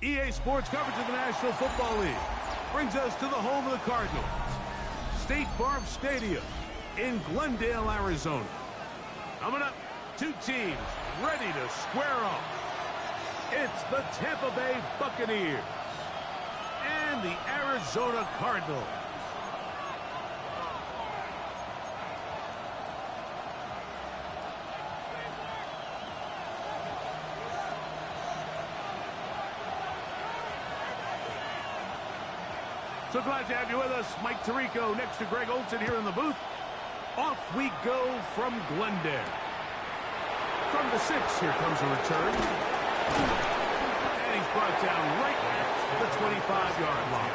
EA Sports coverage of the National Football League brings us to the home of the Cardinals, State Farm Stadium in Glendale, Arizona. Coming up, two teams ready to square off. It's the Tampa Bay Buccaneers and the Arizona Cardinals. So glad to have you with us. Mike Tirico next to Greg Olson here in the booth. Off we go from Glendale. From the 6, here comes a return. And he's brought down right at the 25-yard line.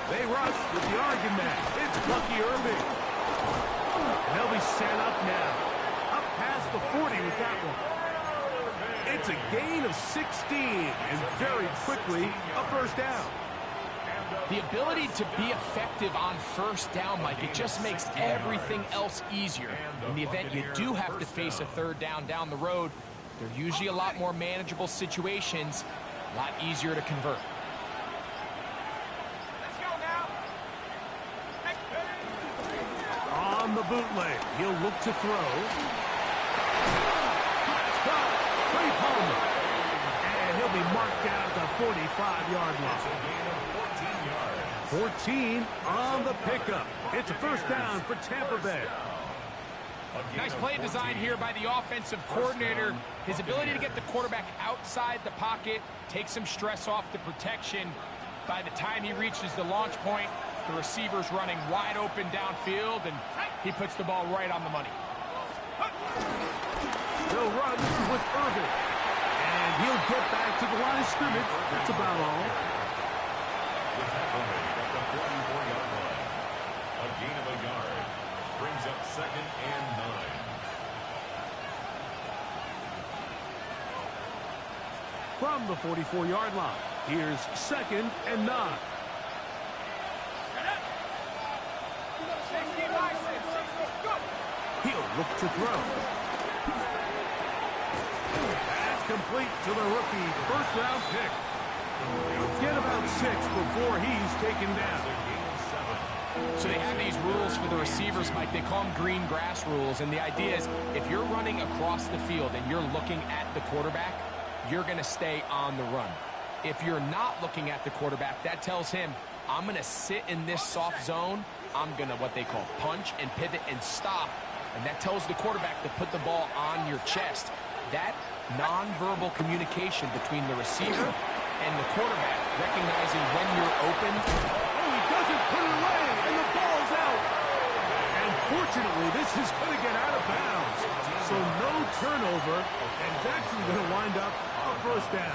They rush with the argument. It's Bucky Irving. And they'll be set up now. Up past the 40 with that one. It's a gain of 16, and very quickly, a first down. The ability to be effective on first down, Mike, it just makes everything else easier. In the event you do have to face a third down the road, they're usually a lot more manageable situations, a lot easier to convert. On the bootleg, he'll look to throw. Trey Palmer. And he'll be marked down at the 45-yard line. 14 on the pickup. It's a first down for Tampa Bay. Nice play design here by the offensive coordinator. His ability to get the quarterback outside the pocket, take some stress off the protection. By the time he reaches the launch point, the receiver's running wide open downfield, and he puts the ball right on the money. He'll run with Irving. And he'll get back to the line of scrimmage. That's about all. A gain of a yard. Brings up 2nd and 9. From the 44-yard line, here's 2nd and 9. He'll look to throw. That's complete to the rookie, first-round pick. He'll get about 6 before he's taken down. So they have these rules for the receivers, Mike. They call them green grass rules, and the idea is if you're running across the field and you're looking at the quarterback, you're going to stay on the run. If you're not looking at the quarterback, that tells him, I'm going to sit in this soft zone. I'm going to what they call punch and pivot and stop. And that tells the quarterback to put the ball on your chest. That nonverbal communication between the receiver and the quarterback, recognizing when you're open. Oh, he doesn't put it away, and the ball's out. And fortunately, this is going to get out of bounds. So no turnover, and it's actually going to wind up a first down.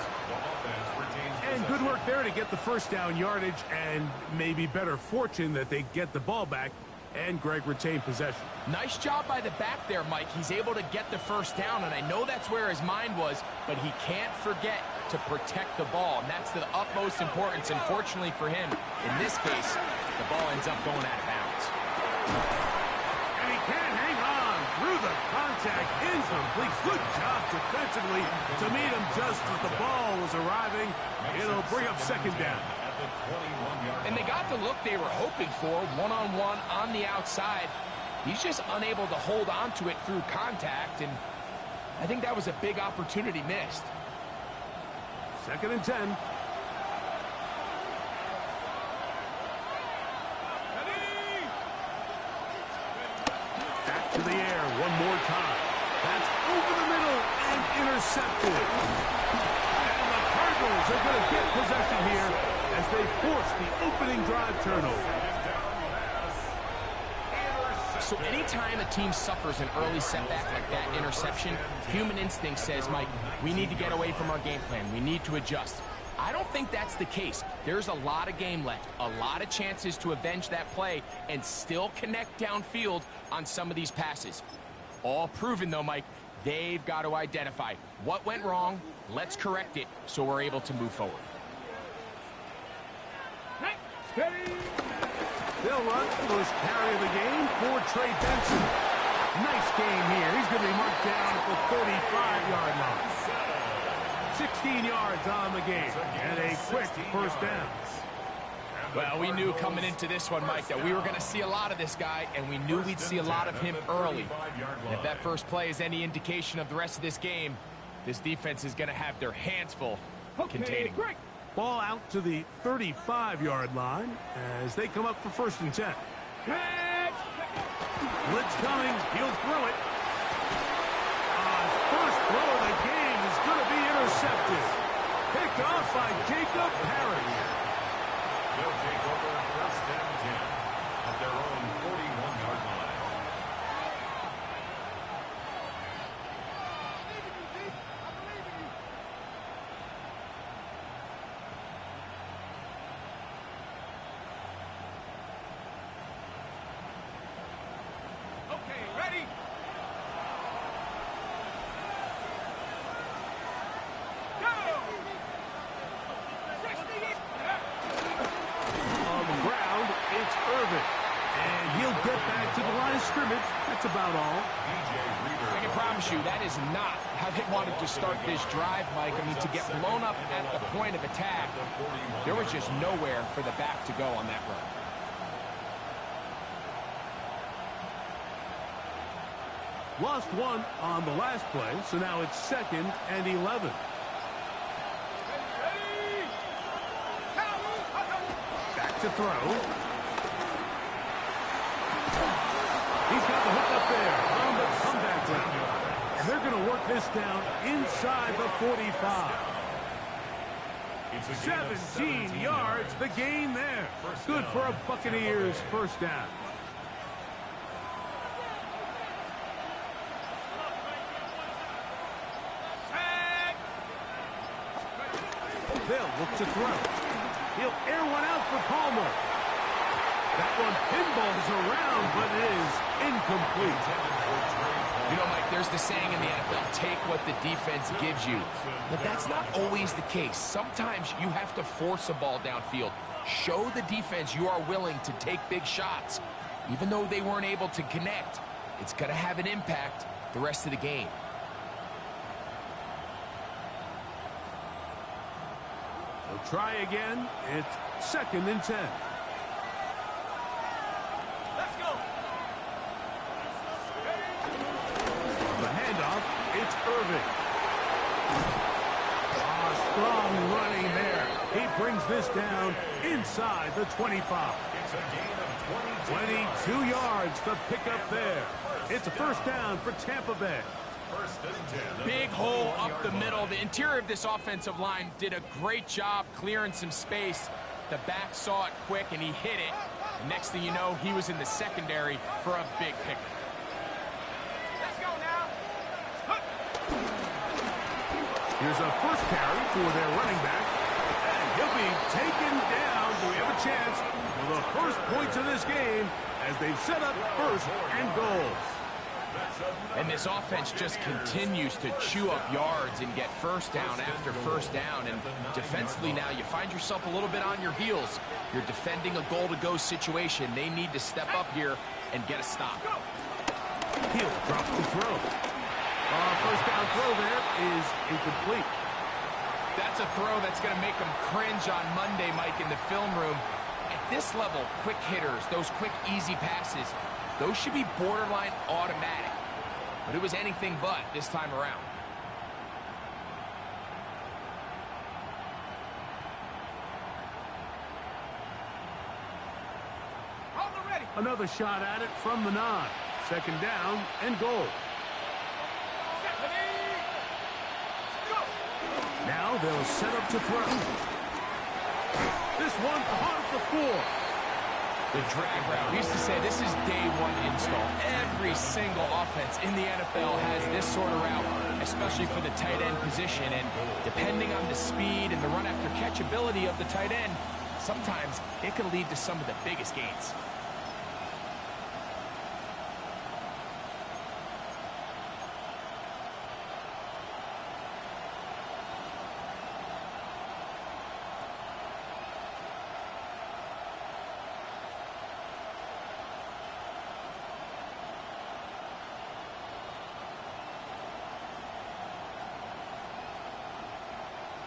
And good work there to get the first down yardage, and maybe better fortune that they get the ball back and Greg retained possession. Nice job by the back there, Mike. He's able to get the first down, and I know that's where his mind was, but he can't forget to protect the ball, and that's the utmost importance. And fortunately for him, in this case, the ball ends up going out of bounds. And he can't hang on through the contact. Incomplete. Good job defensively to meet him just as the ball was arriving. It'll bring up 2nd down. And they got the look they were hoping for, one-on-one on the outside. He's just unable to hold on to it through contact, and I think that was a big opportunity missed. 2nd and 10. Back to the air one more time. That's over the middle and intercepted. And the Cardinals are going to get possession here as they force the opening drive turnover. So So anytime a team suffers an early setback like that interception, human instinct says, Mike, we need to get away from our game plan. We need to adjust. I don't think that's the case. There's a lot of game left, a lot of chances to avenge that play and still connect downfield on some of these passes. All proven, though, Mike, they've got to identify what went wrong, let's correct it so we're able to move forward. Steady. They'll run first carry of the game for Trey Benson. Nice game here. He's going to be marked down at the 35-yard line. 16 yards on the game and a quick first down. Well, we knew coming into this one, Mike, that we were going to see a lot of this guy, and we knew we'd see a lot of him early. And if that first play is any indication of the rest of this game, this defense is going to have their hands full containing. Great. Ball out to the 35-yard line as they come up for 1st and 10. Blitz coming. He'll throw it. First throw of the game is going to be intercepted. Picked off by Jacob Parrish. They'll take over 1st and 10 at their own 41-yard line. And he'll get back to the line of scrimmage. That's about all. I can promise you that is not how they wanted to start this drive, Mike. I mean, to get blown up at the point of attack, there was just nowhere for the back to go on that run. Lost one on the last play, so now it's 2nd and 11. Back to throw. He's got the hook up there on the comeback route. And they're going to work this down inside the 45. 17 yards, the gain there. Good for a Buccaneers first down. They'll look to throw. He'll air one out for Palmer. That one pinballs around, but it is incomplete. You know, Mike, there's the saying in the NFL, take what the defense gives you. But that's not always the case. Sometimes you have to force a ball downfield. Show the defense you are willing to take big shots. Even though they weren't able to connect, it's going to have an impact the rest of the game. They'll try again. It's 2nd and 10. Let's go. The handoff, it's Irving. Strong running there. He brings this down inside the 25. It's a gain of 22 yards to pick up there. It's a first down for Tampa Bay. 1st and 10. Big hole up the middle. The interior of this offensive line did a great job clearing some space. The back saw it quick, and he hit it. And next thing you know, he was in the secondary for a big pick. Let's go now. Here's a first carry for their running back. And he'll be taken down. Do we have a chance for the first points of this game as they've set up 1st and goal? And this offense just continues to chew up yards and get first down after first down. And defensively now, you find yourself a little bit on your heels. You're defending a goal-to-go situation. They need to step up here and get a stop. He'll drop the throw. First down throw there is incomplete. That's a throw that's going to make them cringe on Monday, Mike, in the film room. At this level, quick hitters, those quick, easy passes, those should be borderline automatic. But it was anything but this time around. Another shot at it from the 9. 2nd down and goal. Now they'll set up to throw. This one caught at the 4. The drag route. We used to say this is day one install. Every single offense in the NFL has this sort of route, especially for the tight end position. And depending on the speed and the run after catch ability of the tight end, sometimes it can lead to some of the biggest gains.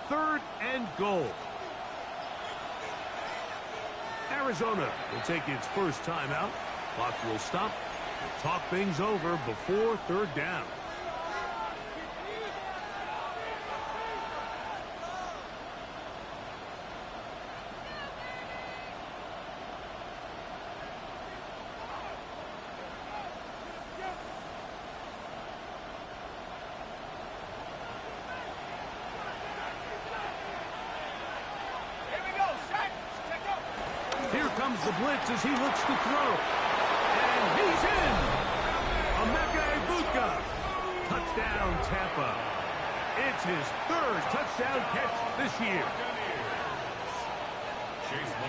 Third and goal. Arizona will take its first timeout. Clock will stop. We'll talk things over before third down. Here comes the blitz as he looks to throw. And he's in. Omfl. Touchdown, Tampa. It's his third touchdown catch this year.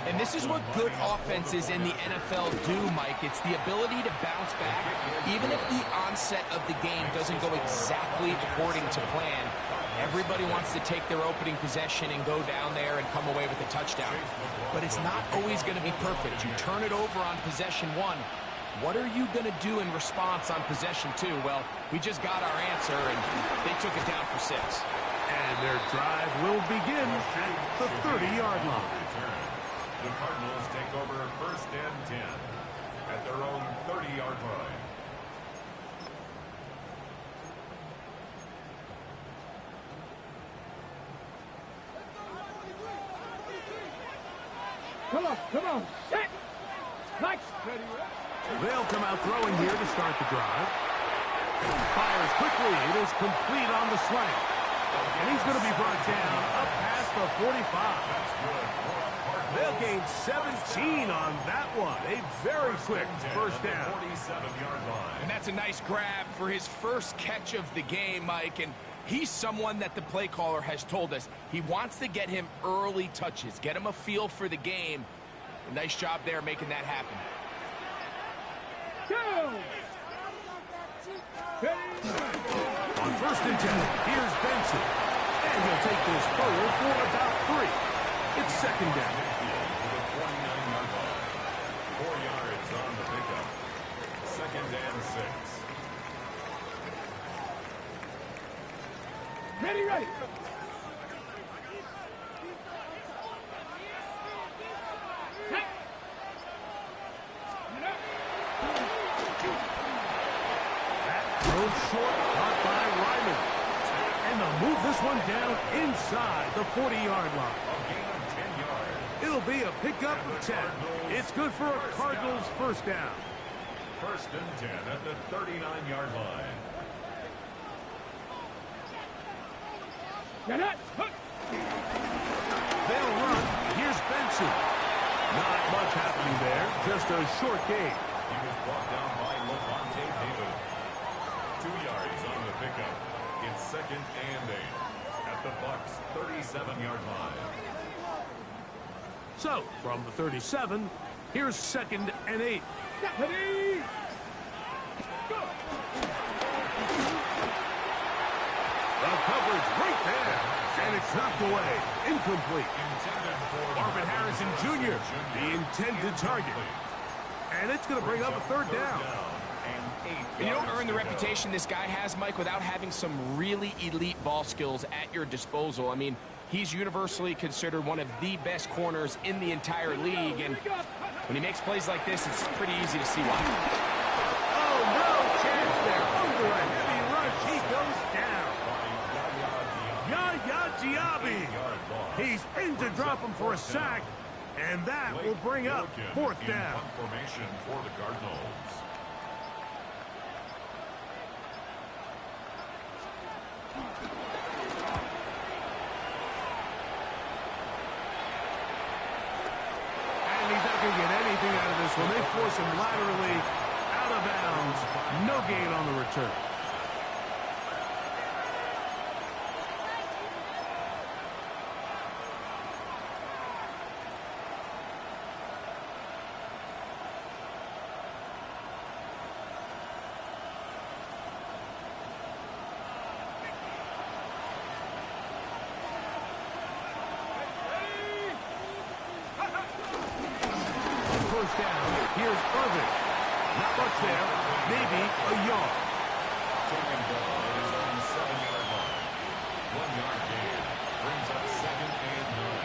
And this is what good offenses in the NFL do, Mike. It's the ability to bounce back. Even if the onset of the game doesn't go exactly according to plan, everybody wants to take their opening possession and go down there and come away with a touchdown. But it's not always going to be perfect. You turn it over on possession one. What are you going to do in response on possession two? Well, we just got our answer, and they took it down for 6. And their drive will begin at the 30-yard line. The Cardinals take over first and 10 at their own 30-yard line. Come on, set! Nice! They'll come out throwing here to start the drive. Fires quickly. It is complete on the slant. And he's going to be brought down up past the 45. They'll gain 17 on that one. A very quick first down. 47-yard line. And that's a nice grab for his first catch of the game, Mike. And he's someone that the play caller has told us he wants to get him early touches, get him a feel for the game. A nice job there making that happen. On first and 10, here's Benson. And he'll take this forward for about 3. It's second down. To the 29-yard line. 4 yards on the pickup. Second and 6. Ready! Throw short, caught by Ryman. And they'll move this one down inside the 40-yard line. A gain of 10 yards. It'll be a pickup of 10. It's good for a Cardinals first down. First and 10 at the 39-yard line. They'll run. Here's Benson. Not much happening there. Just a short gain. He was brought down by Levante David. 2 yards on the pickup. It's second and 8 at the Bucs' 37-yard line. So, from the 37, here's second and 8. The coverage right there. And it's knocked away. Incomplete. Marvin Harrison Jr., the intended target. And it's going to bring up a third down. And you don't earn the reputation this guy has, Mike, without having some really elite ball skills at your disposal. I mean, he's universally considered one of the best corners in the entire league. And when he makes plays like this, it's pretty easy to see why. Oh, no chance there. Under a heavy rush, he goes down. Yaya Diaby. He's in to drop him for a sack. And that will bring up fourth down. Formation for the Cardinals. And he's not going to get anything out of this one. They force him laterally out of bounds. No gain on the return. First down. Here's Irving. Not much there. Maybe a yard. Taking ball is on the 7-yard line. 1-yard gain. Brings up 2nd and 9.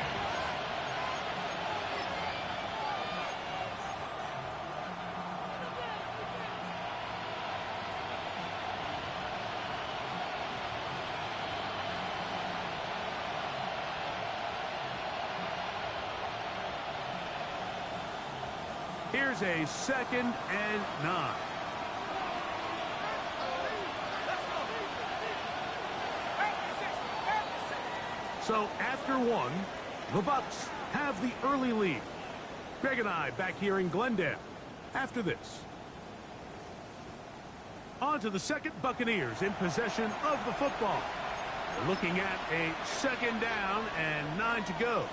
Here's a 2nd and 9. So after one, the Bucs have the early lead. Greg and I back here in Glendale after this. On to the second, Buccaneers in possession of the football. We're looking at a 2nd down and 9 to go.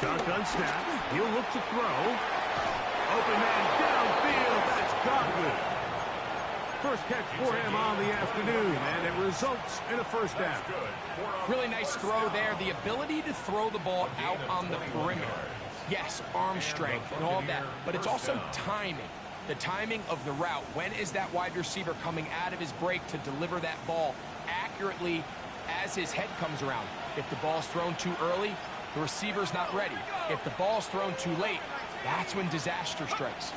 Shotgun snap. He'll look to throw. Open man downfield. That's Godwin. First catch for him on the afternoon, and it results in a 1st down. Really nice throw there. The ability to throw the ball out on the perimeter. Yes, arm strength and all that, but it's also timing. The timing of the route. When is that wide receiver coming out of his break to deliver that ball accurately as his head comes around? If the ball's thrown too early, the receiver's not ready. If the ball's thrown too late, that's when disaster strikes.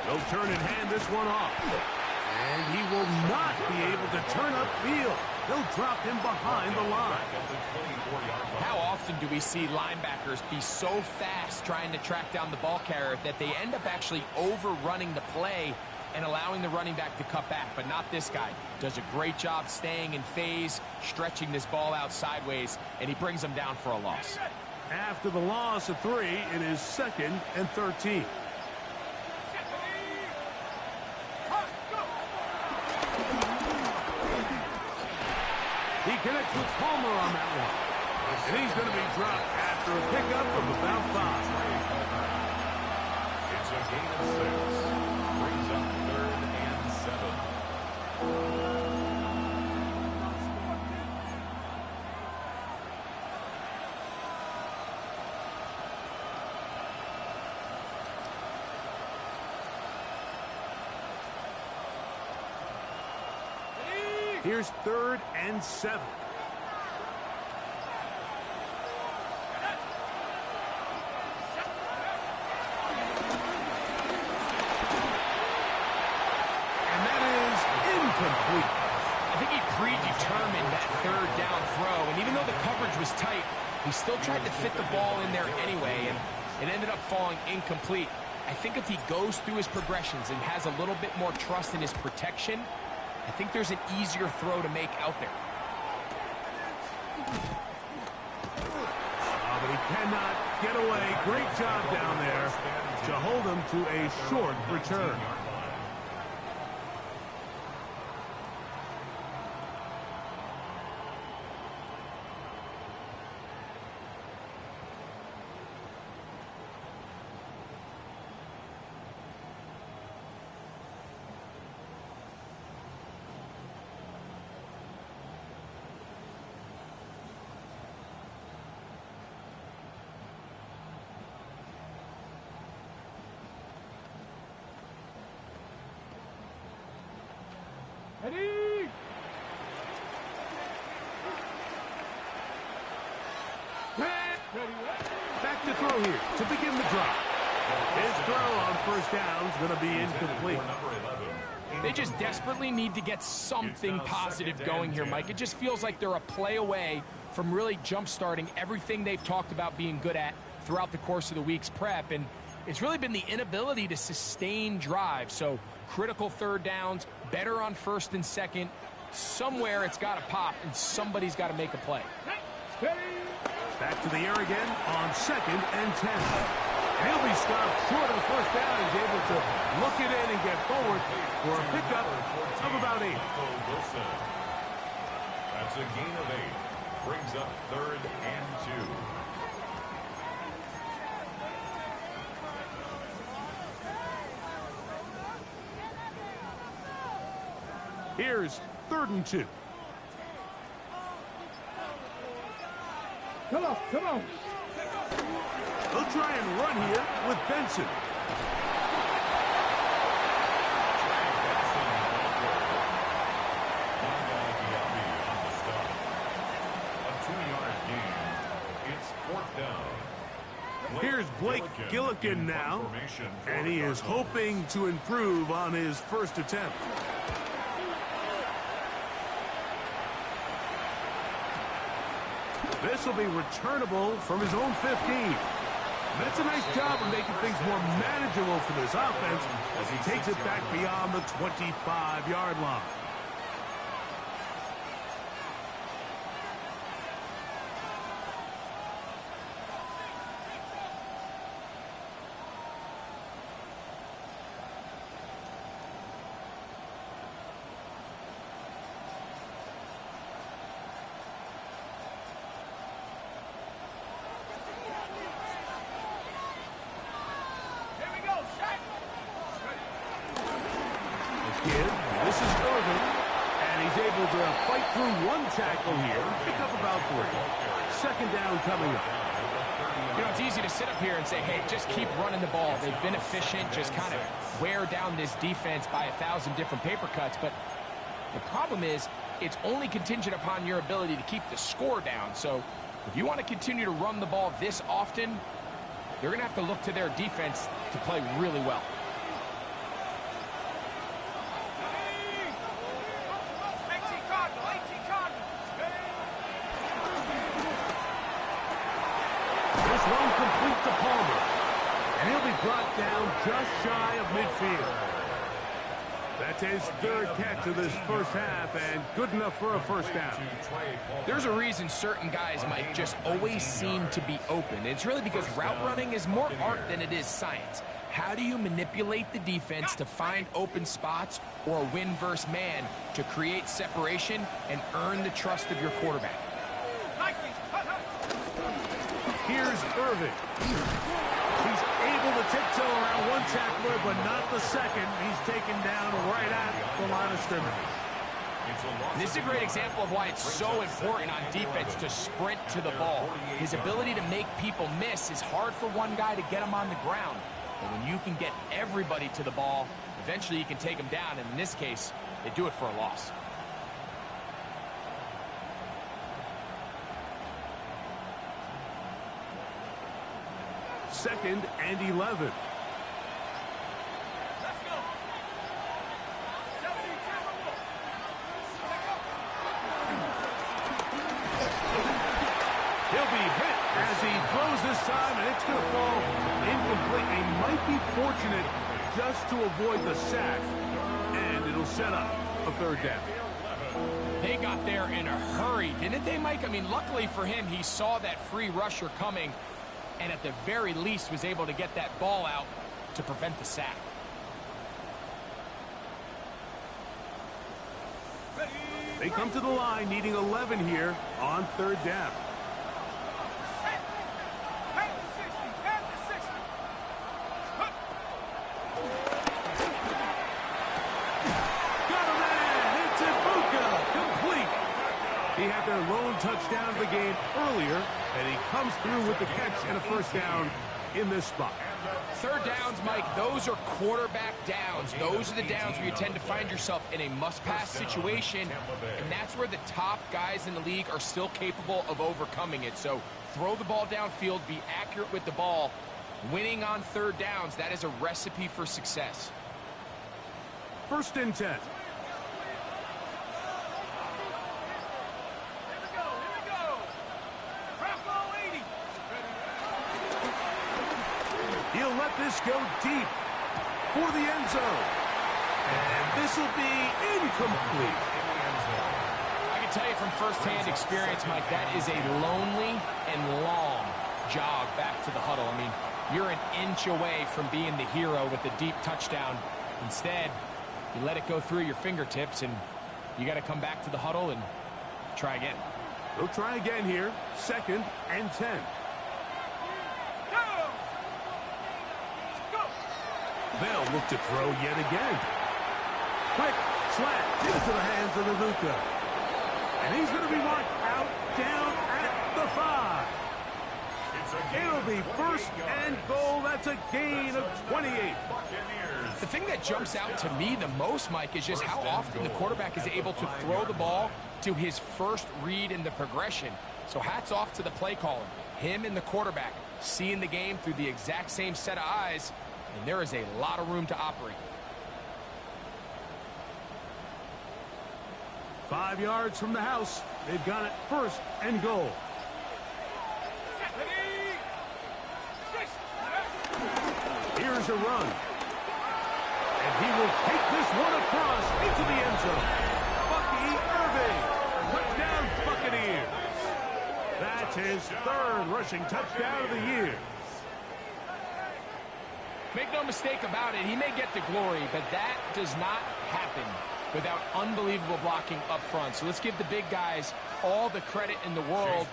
They'll turn and hand this one off. And he will not be able to turn upfield. They'll drop him behind the line. How often do we see linebackers be so fast trying to track down the ball carrier that they end up actually overrunning the play and allowing the running back to cut back? But not this guy. Does a great job staying in phase, stretching this ball out sideways, and he brings them down for a loss. After the loss of 3, it is 2nd and 13. He connects with Palmer on that one. And he's going to be dropped after a pickup of about 5. It's a gain of 6. Brings up 3rd and 7. Here's 3rd and 7. Incomplete. I think he predetermined that 3rd down throw, and even though the coverage was tight, he still tried to fit the ball in there anyway, and it ended up falling incomplete. I think if he goes through his progressions and has a little bit more trust in his protection, I think there's an easier throw to make out there. But he cannot get away. Great job down there to hold him to a short return. Ready? Back to throw here to begin the drive. His throw on first down is going to be incomplete. They just desperately need to get something positive going here, Mike. It just feels like they're a play away from really jump-starting everything they've talked about being good at throughout the course of the week's prep. And it's really been the inability to sustain drive. So critical third downs, better on first and second. Somewhere it's got to pop, and somebody's got to make a play. Back to the air again on 2nd and 10. And he'll be stopped short of the first down. He's able to look it in and get forward for a pickup of about 8. That's a gain of 8. Brings up 3rd and 2. Here's 3rd and 2. Come on, come on. They'll try and run here with Benson. Here's Blake Gillikin now, and he is hoping to improve on his first attempt. This will be returnable from his own 15. That's a nice job of making things more manageable for this offense as he takes it back beyond the 25-yard line. This is Irvin, and he's able to fight through one tackle here, pick up about 3. 2nd down coming up. You know, it's easy to sit up here and say, hey, just keep running the ball. They've been efficient, just kind of wear down this defense by 1,000 different paper cuts. But the problem is it's only contingent upon your ability to keep the score down. So if you want to continue to run the ball this often, you're going to have to look to their defense to play really well. To Palmer, and he'll be brought down just shy of midfield. That's his 3rd catch of this first half, and good enough for a first down. There's a reason certain guys, Mike, just always seem to be open. It's really because route running is more art than it is science. How do you manipulate the defense to find open spots or win versus man to create separation and earn the trust of your quarterback? Here's Irvin. He's able to tiptoe around one tackler, but not the second. He's taken down right at the line of scrimmage. This is a great example of why it's so important on defense to sprint to the ball. His ability to make people miss is hard for one guy to get him on the ground. But when you can get everybody to the ball, eventually you can take them down. And in this case, they do it for a loss. Second and 11. Let's go. 72. He'll be hit as he throws this time, and it's going to fall incomplete. He might be fortunate just to avoid the sack, and it'll set up a 3rd down. They got there in a hurry, didn't they, Mike? I mean, luckily for him, he saw that free rusher coming, and at the very least was able to get that ball out to prevent the sack. They come to the line needing 11 here on 3rd down. Got a man! It's Ibuka! Complete! He had their lone touchdown of the game earlier, and he comes through with the catch and a first down in this spot. 3rd downs, Mike, those are quarterback downs. Those are the downs where you tend to find yourself in a must-pass situation, and that's where the top guys in the league are still capable of overcoming it. So throw the ball downfield, be accurate with the ball, Winning on third downs, that is a recipe for success. 1st and 10. He'll let this go deep for the end zone. And this will be incomplete. I can tell you from firsthand experience, Mike, that is a lonely and long jog back to the huddle. I mean, you're an inch away from being the hero with a deep touchdown. Instead, you let it go through your fingertips, and you got to come back to the huddle and try again. We'll try again here. 2nd and 10. They'll look to throw yet again. Quick slant into the hands of the Luka. And he's going to be marked out down at the 5. It'll be 1st and goal. That's a gain of 28. The thing that jumps out to me the most, Mike, is just how often the quarterback is able to throw the ball to his first read in the progression. So hats off to the play caller. Him and the quarterback seeing the game through the exact same set of eyes, and there is a lot of room to operate. 5 yards from the house. They've got it 1st and goal. Here's a run. And he will take this one across into the end zone. Bucky Irving. Touchdown Buccaneers. That's his 3rd rushing touchdown of the year. Make no mistake about it, he may get the glory, but that does not happen without unbelievable blocking up front. So let's give the big guys all the credit in the world.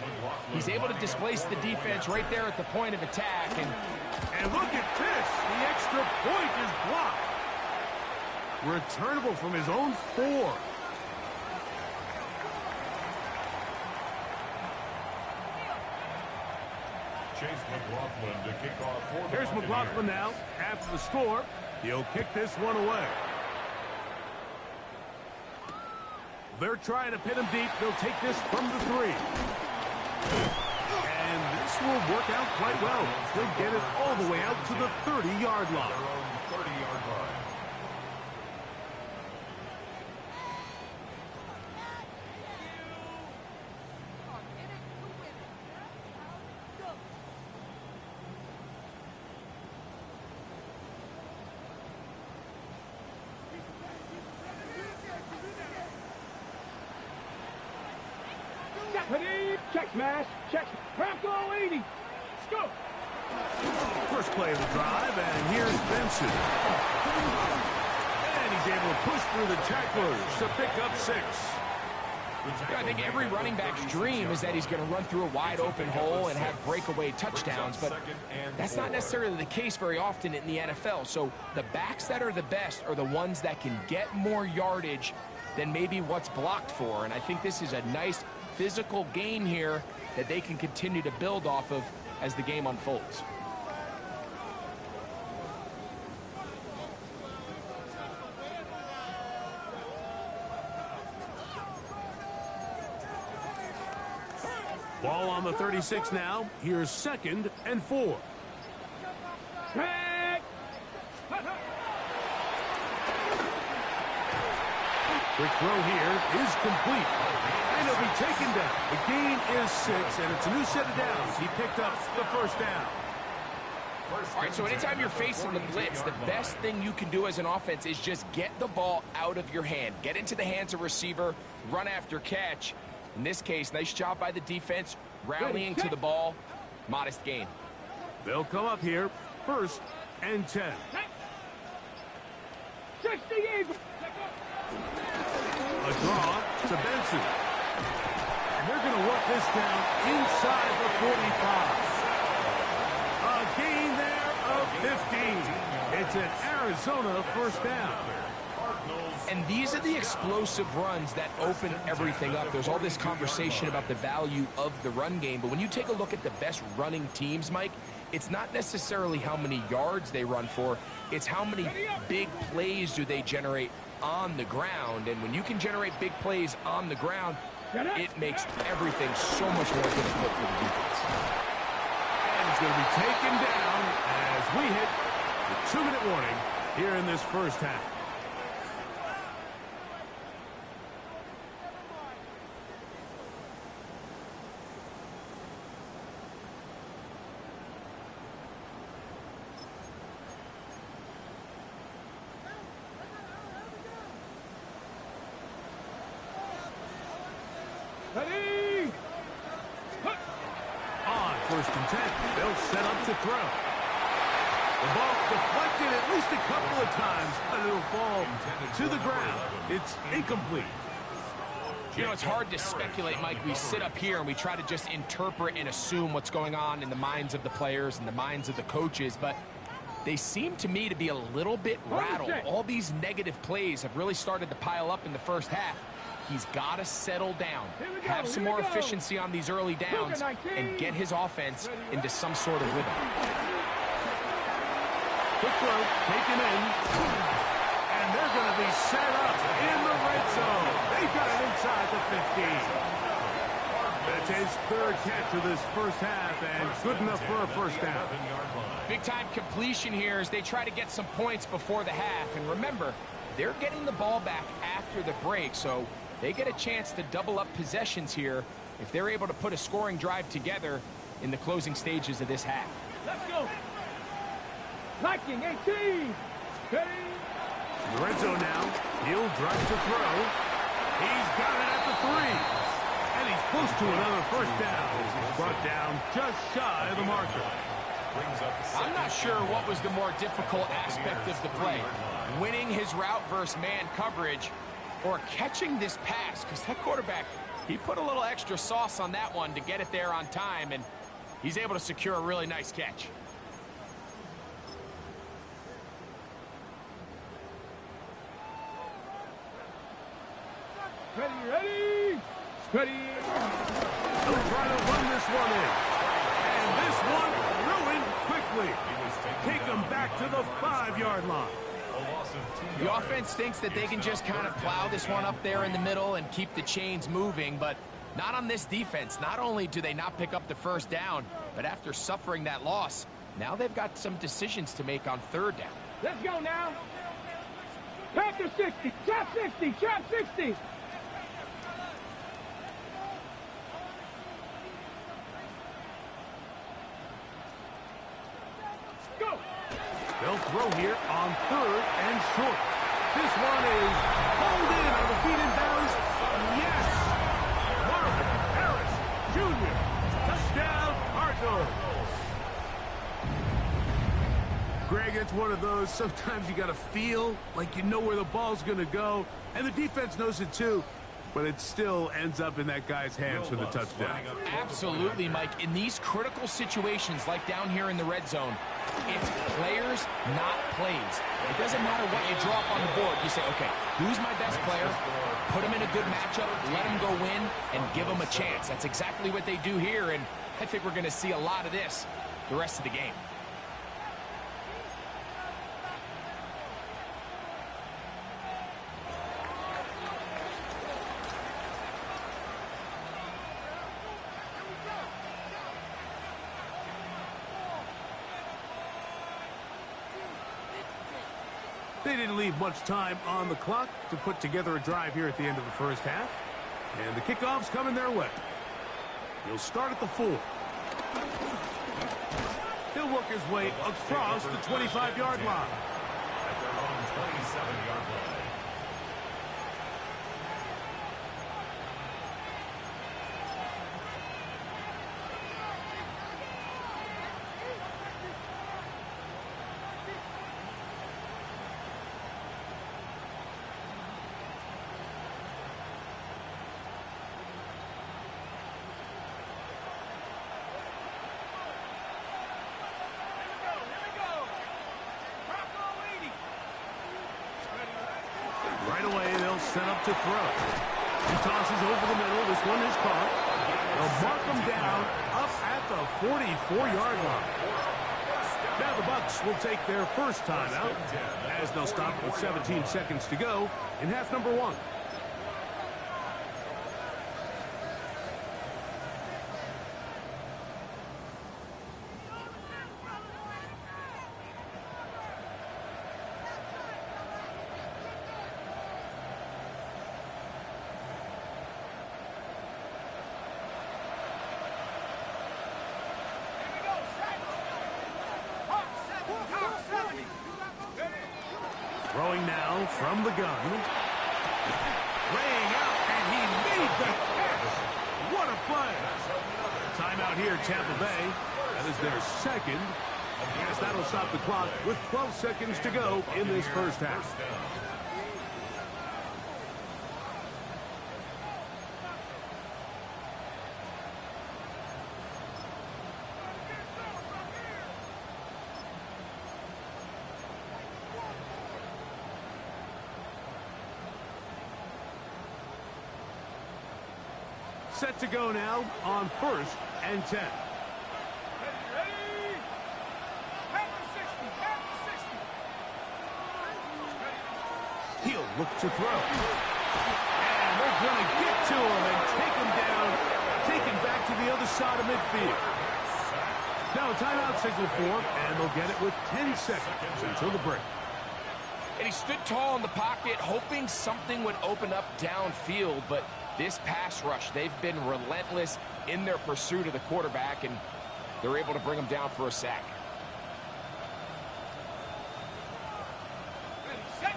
He's able to displace the defense right there at the point of attack. And look at this. The extra point is blocked. Returnable from his own 4. Here's McLaughlin now. After the score, he'll kick this one away. They're trying to pin him deep. They'll take this from the 3. And this will work out quite well. They'll get it all the way out to the 30-yard line. Check smash. Check. Crack goal 80. Let's go. First play of the drive, and here's Benson. And he's able to push through the tacklers to pick up 6. I think every running back's dream is that he's going to run through a wide open hole and have breakaway touchdowns, but that's not necessarily the case very often in the NFL. So the backs that are the best are the ones that can get more yardage than maybe what's blocked for. And I think this is a nice physical game here that they can continue to build off of as the game unfolds. Ball on the 36 now. Here's 2nd and 4. Quick throw here is complete. And he'll be taken down. The gain is 6, and it's a new set of downs. He picked up the 1st down. All right, so anytime you're facing the blitz, the best thing you can do as an offense is just get the ball out of your hand. Get into the hands of receiver, run after catch. In this case, nice job by the defense, rallying to the ball. Modest gain. They'll come up here, 1st and 10. 68. A draw to Benson. And they're going to work this down inside the 45. A gain there of 15. It's an Arizona 1st down. And these are the explosive runs that open everything up. There's all this conversation about the value of the run game, but when you take a look at the best running teams, Mike, it's not necessarily how many yards they run for, it's how many big plays do they generate on the ground. And when you can generate big plays on the ground, it makes everything so much more difficult for the defense. And is going to be taken down as we hit the 2-minute warning here in this first half. Ready? On 1st and 10, they'll set up to throw. The ball deflected at least a couple of times, but it'll fall to the ground. It's incomplete. You know, it's hard to speculate, Mike. We sit up here and we try to just interpret and assume what's going on in the minds of the players and the minds of the coaches, but they seem to me to be a little bit rattled. All these negative plays have really started to pile up in the first half. He's got to settle down, have some more efficiency on these early downs, and get his offense into some sort of rhythm. Quick throw, taken in, and they're going to be set up in the red zone. They got it inside the 15. That's his 3rd catch of this first half, and good enough for a first down. Big-time completion here as they try to get some points before the half. And remember, they're getting the ball back after the break, so they get a chance to double up possessions here if they're able to put a scoring drive together in the closing stages of this half. Let's go. Liking 18. Ready? In the red zone now. He'll drive to throw. He's got it at the 3. And he's close to another first down. He's brought down just shy of the marker. I'm not sure what was the more difficult aspect of the play. Winning his route versus man coverage or catching this pass, because that quarterback, he put a little extra sauce on that one to get it there on time, and he's able to secure a really nice catch. Ready? Ready? They'll try to run this one in. And this one ruined quickly. Take them back to the 5-yard line. The offense thinks that they can just kind of plow this one up there in the middle and keep the chains moving, but not on this defense. Not only do they not pick up the first down, but after suffering that loss, now they've got some decisions to make on 3rd down. Let's go now. Panther 60. Trap 60. Trap 60. Go. They'll throw here on 3rd and short. This one is pulled in on the feet in bounds. Yes! Marvin Harris Jr. Touchdown, Cardinals. Greg, it's one of those, sometimes you got to feel like you know where the ball's going to go, and the defense knows it too, but it still ends up in that guy's hands for the touchdown. Absolutely, Mike. In these critical situations, like down here in the red zone, it's players, not plays. It doesn't matter what you draw up on the board. You say, okay, who's my best player? Put him in a good matchup, let him go win, and give him a chance. That's exactly what they do here, and I think we're going to see a lot of this the rest of the game. They didn't leave much time on the clock to put together a drive here at the end of the first half. And the kickoff's coming their way. He'll start at the 4. He'll work his way across the 25-yard line. At their own 27-yard line. Right away, they'll set up to throw. He tosses over the middle. This one is caught. They'll mark him down up at the 44-yard line. Now the Bucs will take their first timeout as they'll stop with 17 seconds to go in half number 1. Throwing now from the gun. Laying out, and he made the catch. What a play. Timeout here, Tampa Bay. That is their second. Yes, that'll stop the clock with 12 seconds to go in this first half. Set to go now on 1st and 10. He'll look to throw. And they're going to get to him and take him down, taken back to the other side of midfield. Now a timeout signal for him, and they'll get it with 10 seconds until the break. And he stood tall in the pocket, hoping something would open up downfield, but this pass rush, they've been relentless in their pursuit of the quarterback, and they're able to bring him down for a sack.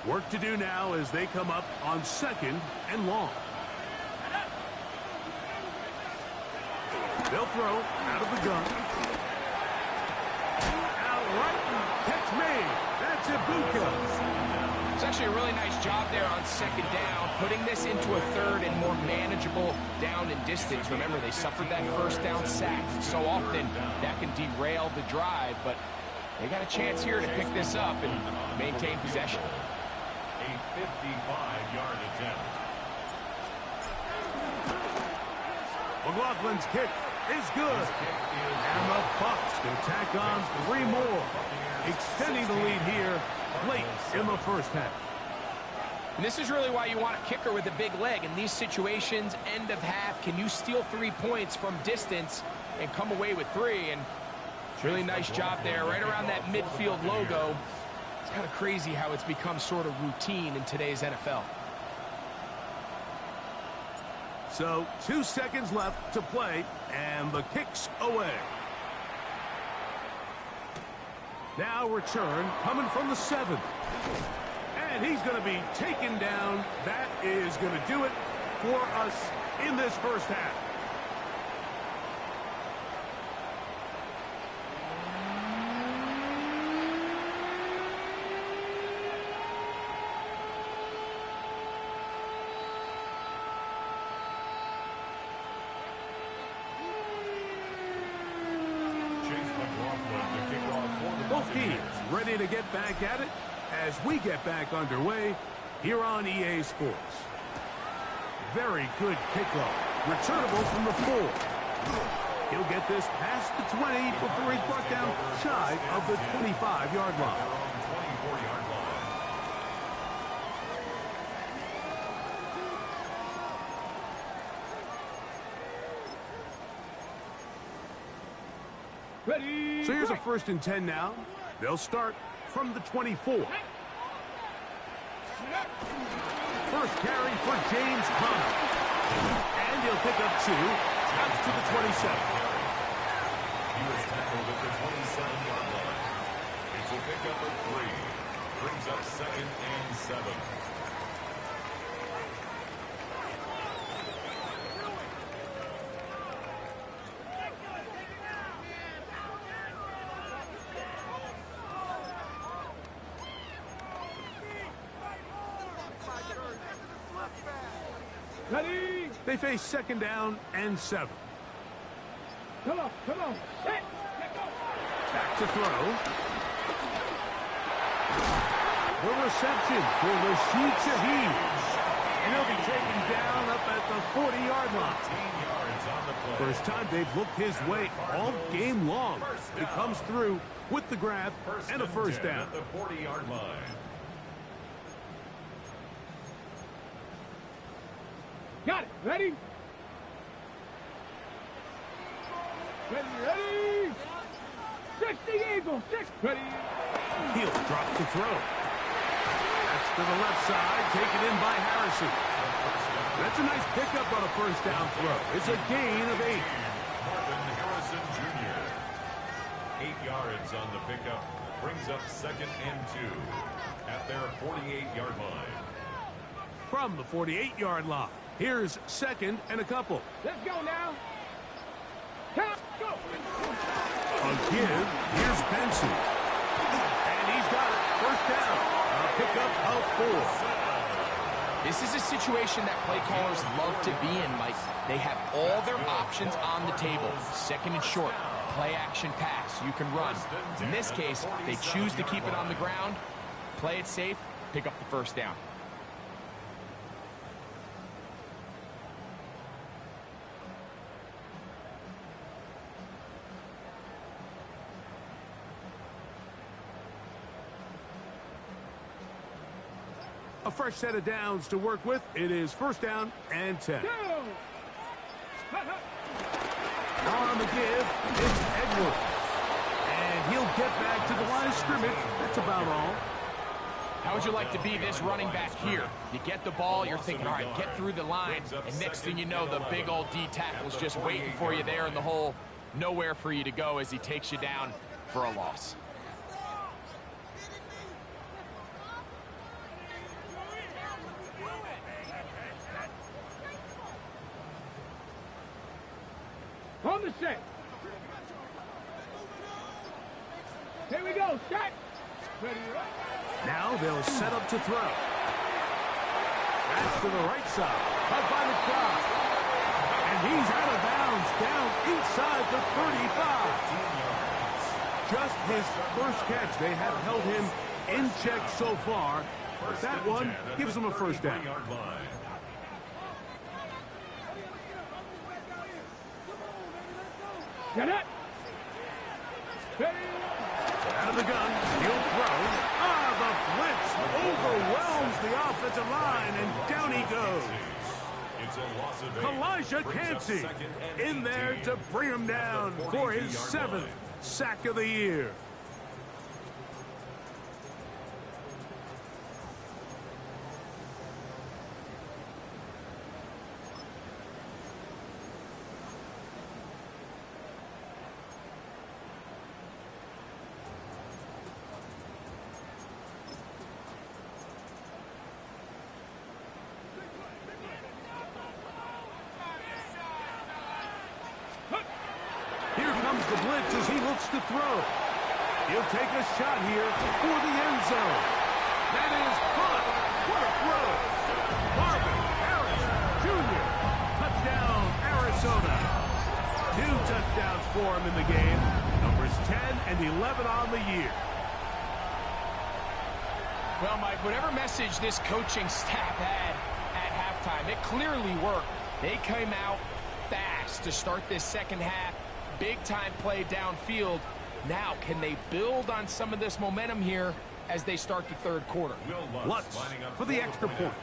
Work to do now as they come up on 2nd and long. They'll throw out of the gun. Out right, catch made. That's Ibuka. It's actually a really nice job there on 2nd down, putting this into a 3rd and more manageable down and distance. Remember, they suffered that 1st down sack. So often that can derail the drive, but they got a chance here to pick this up and maintain possession. A 55-yard attempt. McLaughlin's kick is good. And the Bucs can tack on 3 more, extending the lead here late in the first half. And this is really why you want a kicker with a big leg. In these situations, end of half, can you steal 3 points from distance and come away with 3? And it's really nice job there, right around that midfield logo. It's kind of crazy how it's become sort of routine in today's NFL. So 2 seconds left to play, and the kick's away. Now return coming from the 7th. And he's going to be taken down. That is going to do it for us in this first half. Both teams ready to get back at it as we get back underway here on EA Sports. Very good kickoff. Returnable from the 4. He'll get this past the 20 before he's brought down shy of the 25-yard line. Ready. So here's a 1st and 10 now. They'll start from the 24. First carry for James Conner. And he'll pick up 2 out to the 27. He was tackled at the 27-yard line. It's a pickup of 3. Brings up 2nd and 7. Ready. They face 2nd down and 7. Come on. Set. Back to throw. The reception for Rashid Shaheed. And he'll be taken down up at the 40-yard line. 15 yards on the play. First time they've looked his way all game long. He comes through with the grab and a 1st down. At the 40-yard line. Got it. Ready. Ready. 60 Eagles. 6. Ready. He'll drop to throw. That's to the left side, taken in by Harrison. That's a nice pickup on a 1st down throw. It's a gain of 8. Marvin Harrison Jr. 8 yards yards on the pickup. Brings up 2nd and 2 at their 48-yard line. From the 48-yard line, here's 2nd and a couple. Let's go now. Count, go. A give. Here's Benson. And he's got it. First down. A pickup of 4. This is a situation that play callers love to be in, Mike. They have all their options on the table. 2nd and short, play action pass. You can run. In this case, they choose to keep it on the ground, play it safe, pick up the first down. A fresh set of downs to work with. It is 1st down and 10. On the give, it's Edwards. And he'll get back to the line of scrimmage. That's about all. How would you like to be this running back here? You get the ball, you're thinking, all right, get through the line, and next thing you know, the big old D tackle's just waiting for you there in the hole. Nowhere for you to go as he takes you down for a loss. On the set. Here we go, set. Ready, right. Now they'll set up to throw. That's to the right side. Caught by the crowd. And he's out of bounds down inside the 35. Just his first catch. They have held him in check so far. But that one gives him a first down. Get it. Out of the gun, he'll throw. The blitz overwhelms the offensive line, and down he goes. Elijah Cansey in there to bring him down for his 7th sack of the year. The blitz as he looks to throw. He'll take a shot here for the end zone. That is caught. What a throw. Marvin Harris Jr. Touchdown, Arizona. 2 touchdowns for him in the game. Numbers 10 and 11 on the year. Well, Mike, whatever message this coaching staff had at halftime, it clearly worked. They came out fast to start this second half. Big-time play downfield. Now, can they build on some of this momentum here as they start the third quarter? Lutz for the extra point.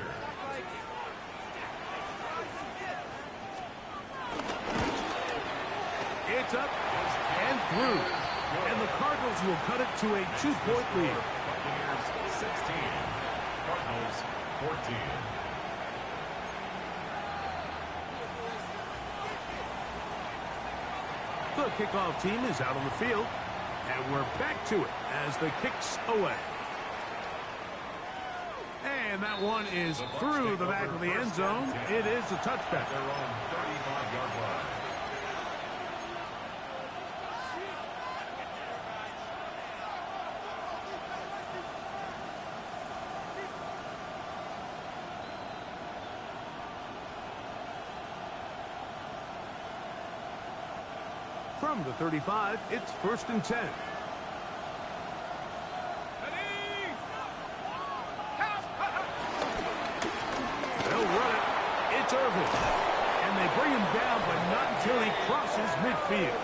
It's up and through. And the Cardinals will cut it to a 2-point lead. Buccaneers 16, Cardinals 14. The kickoff team is out on the field, and we're back to it as the kick's away. And that one is through the back of the end zone. It is a touchback. Their own 35-yard line. From the 35, it's 1st and 10. They'll run it. It's Irvin. And they bring him down, but not until he crosses midfield.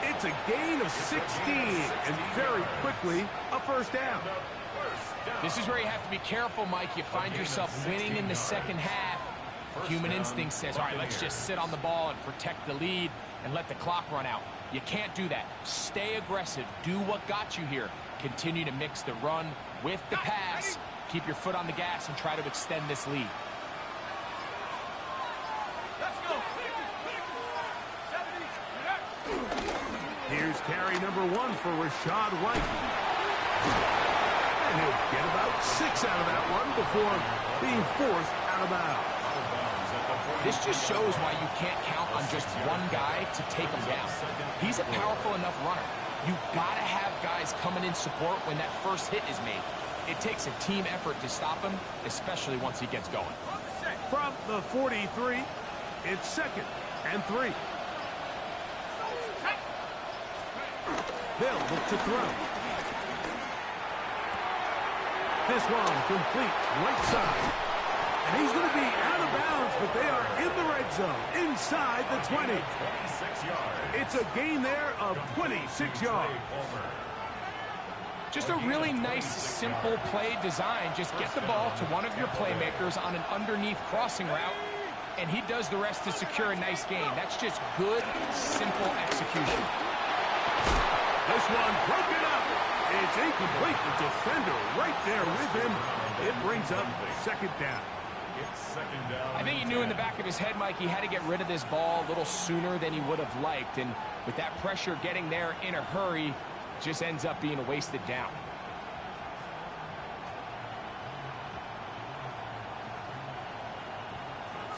It's a gain of 16, and very quickly, a first down. This is where you have to be careful, Mike. You find yourself winning in the second half. Human instinct says, all right, let's just sit on the ball and protect the lead and let the clock run out. You can't do that. Stay aggressive. Do what got you here. Continue to mix the run with the pass. Keep your foot on the gas and try to extend this lead. Here's carry number 1 for Rashad White. And he'll get about 6 out of that one before being forced out of bounds. This just shows why you can't count on just one guy to take him down. He's a powerful enough runner. You gotta have guys coming in support when that first hit is made. It takes a team effort to stop him, especially once he gets going. From the 43, it's 2nd and 3. They'll look to throw. This one complete right side. And he's going to be out of bounds, but they are in the red zone, inside the 20. It's a gain there of 26 yards. Just a really nice, simple play design. Just get the ball to one of your playmakers on an underneath crossing route, and he does the rest to secure a nice gain. That's just good, simple execution. This one broken up. It's incomplete. The defender right there with him. It brings up 2nd down. I think he knew in the back of his head, Mike, he had to get rid of this ball a little sooner than he would have liked. And with that pressure getting there in a hurry, just ends up being a wasted down.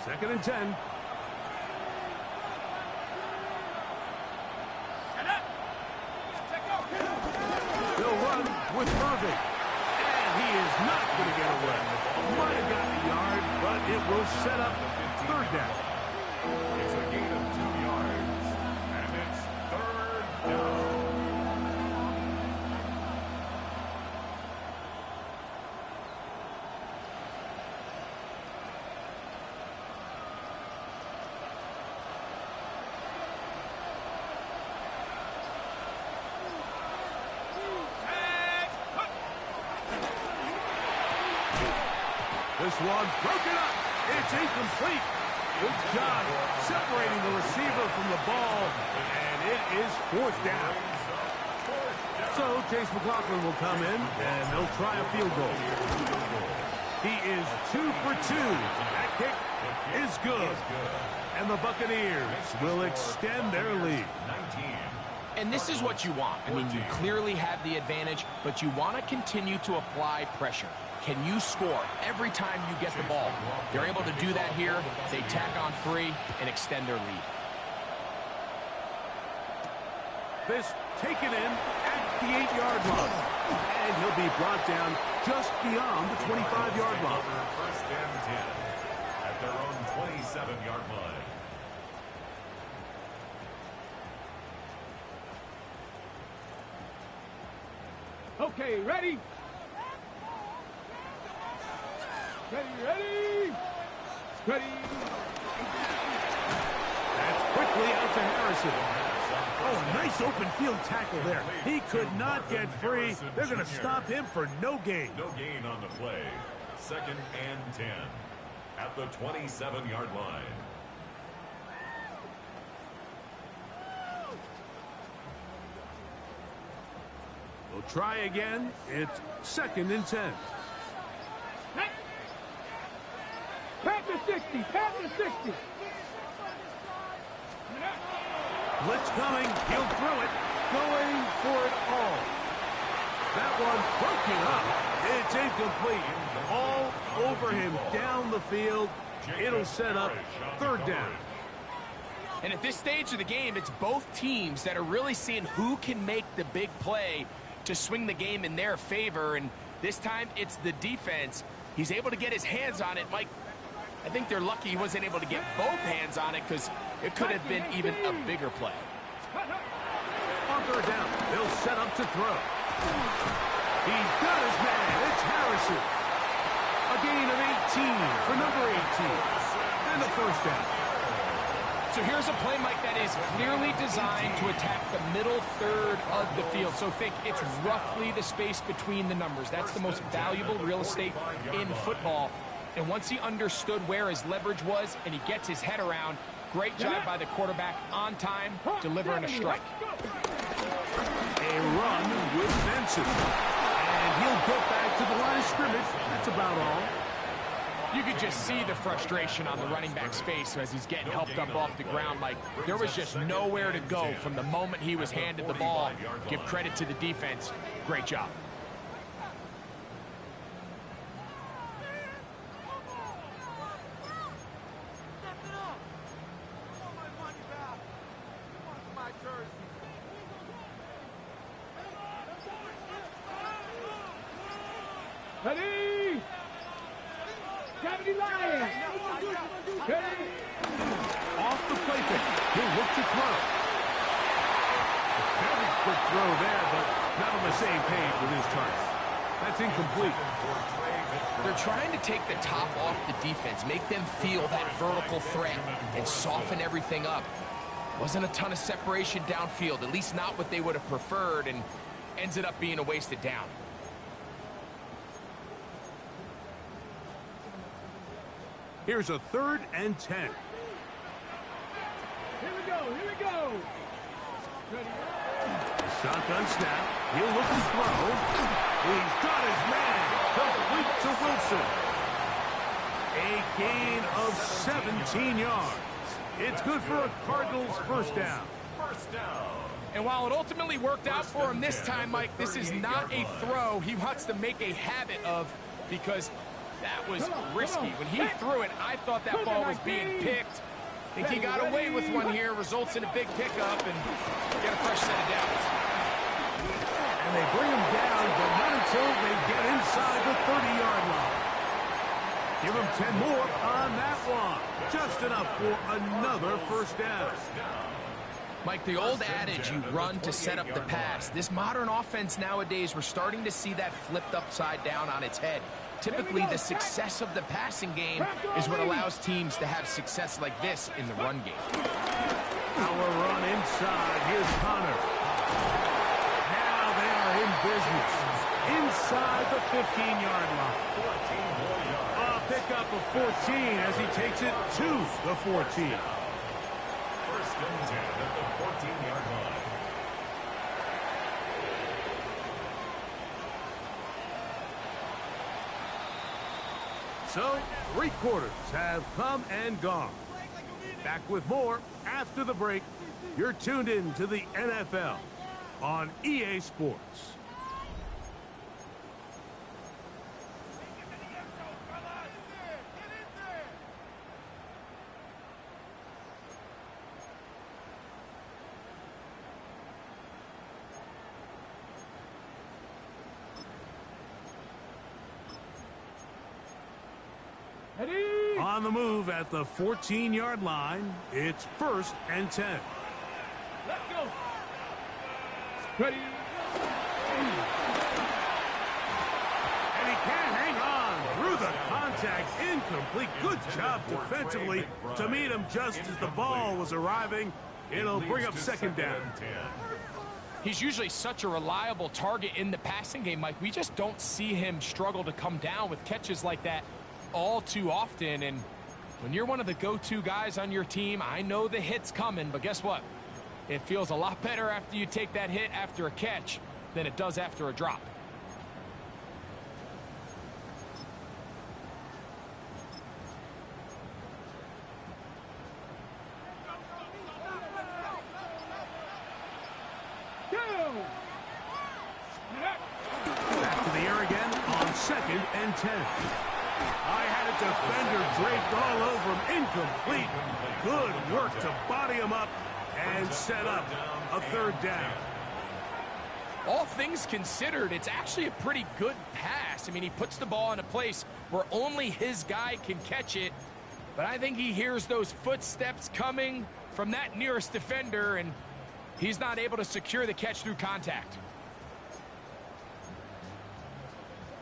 Second and 10. They'll run with Irving. And he is not going to get away. Might have gotten a yard, but it will set up 3rd down. It's a gain of 2 yards, and it's 3rd down. This one broken up. It's incomplete. Good job separating the receiver from the ball, and it is 4th down. So Chase McLaughlin will come in, and they'll try a field goal. He is 2 for 2. That kick is good. And the Buccaneers will extend their lead. And this is what you want. I mean, you clearly have the advantage, but you want to continue to apply pressure. Can you score every time you get the ball? They're able to do that here. They tack on 3 and extend their lead. This taken in at the 8-yard line. And he'll be brought down just beyond the 25-yard line. 1st and 10 at their own 27-yard line. Okay, ready? Ready? That's quickly out to Harrison. Oh, nice open field tackle there. He could not get free. They're going to stop him for no gain. No gain on the play. 2nd and 10 at the 27-yard line. We'll try again. It's 2nd and 10. Pat the 60. Blitz coming. He'll throw it. Going for it all. That one broken up. It's incomplete. All over him down the field. It'll set up 3rd down. And at this stage of the game, it's both teams that are really seeing who can make the big play to swing the game in their favor. And this time, it's the defense. He's able to get his hands on it. Mike, I think they're lucky he wasn't able to get both hands on it because it could have been even a bigger play. On 3rd down, they'll set up to throw. He's got his man. It's Harrison. A gain of 18 for number 18. And the 1st down. So here's a play, Mike, that is clearly designed to attack the middle 3rd of the field. So think it's roughly the space between the numbers. That's the most valuable real estate in football. And once he understood where his leverage was and he gets his head around, great job by the quarterback on time, delivering a strike. A run with Benson. And he'll get back to the line of scrimmage. That's about all. You could just see the frustration on the running back's face as he's getting helped up off the ground. Like, there was just nowhere to go from the moment he was handed the ball. Give credit to the defense. Great job. Ready? Gravity line. Ready? Off the play fake. He'll look to throw. A very quick throw there, but not on the same page with his target. That's incomplete. They're trying to take the top off the defense, make them feel that vertical threat, and soften everything up. Wasn't a ton of separation downfield, at least not what they would have preferred, and ends it up being a wasted down. Here's a 3rd and 10. Here we go. Here we go. Ready? Shotgun snap. He'll look to throw. He's got his man. Complete to Wilson. A gain of 17 yards. It's good for a Cardinals first down. And while it ultimately worked out for him this time, Mike, this is not a throw he wants to make a habit of, because that was risky. When he threw it, I thought that ball was being picked. I think he got away with one here, results in a big pickup, and get a fresh set of downs. And they bring him down, but not until they get inside the 30-yard line. Give him 10 more on that one. Just enough for another first down. Mike, the old adage, you run to set up the pass. This modern offense nowadays, we're starting to see that flipped upside down on its head. Typically, the success of the passing game is what allows teams to have success like this in the run game. Our run inside. Here's Connor. Now they are in business. Inside the 15-yard line. A pickup of 14 as he takes it to the 14. First and 10 at the 14-yard line. So, 3 quarters have come and gone. Back with more after the break. You're tuned in to the NFL on EA Sports. Ready? On the move at the 14-yard line, it's 1st and 10. Let's go. Ready? And he can't hang on through the contact. Incomplete. Good job defensively to meet him just as the ball was arriving. It'll bring up 2nd down. He's usually such a reliable target in the passing game, Mike. We just don't see him struggle to come down with catches like that all too often. And when you're one of the go-to guys on your team, I know the hit's coming, but guess what? It feels a lot better after you take that hit after a catch than it does after a drop. Back to the air again on 2nd and 10. I had a defender draped all over him. Incomplete. Good work to body him up and set up a 3rd down. All things considered, it's actually a pretty good pass. I mean, he puts the ball in a place where only his guy can catch it. But I think he hears those footsteps coming from that nearest defender, and he's not able to secure the catch through contact.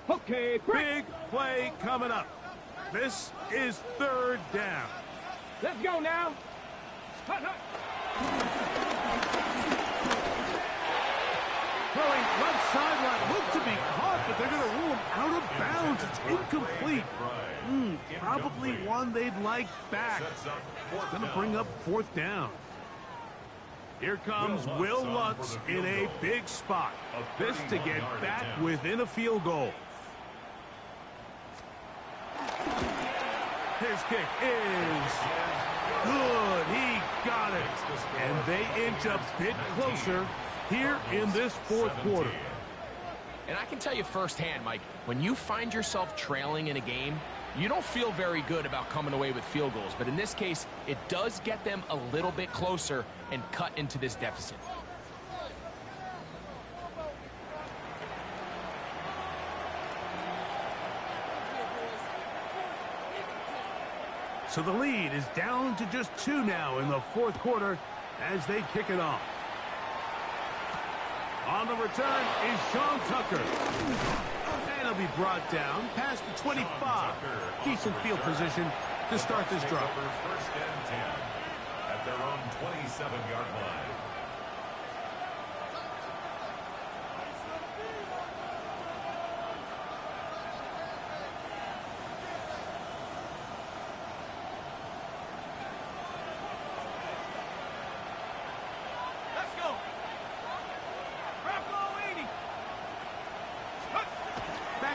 Okay, Big play coming up. This is 3rd down. let's go now. Hut, hut. Throwing left sideline. Looked to be caught, but they're going to rule him out of bounds. It's incomplete. Probably one they'd like back. It's going to bring up 4th down. Here comes Will Lutz in a big spot. This to get back within a field goal. His kick is good. He got it. And they inch a bit closer here in this fourth quarter. And I can tell you firsthand, Mike, when you find yourself trailing in a game, you don't feel very good about coming away with field goals. But in this case, it does get them a little bit closer and cut into this deficit. So the lead is down to just 2 now in the fourth quarter as they kick it off. On the return is Sean Tucker. And he'll be brought down past the 25. Decent field position to start this drive. First and 10 at their own 27-yard line.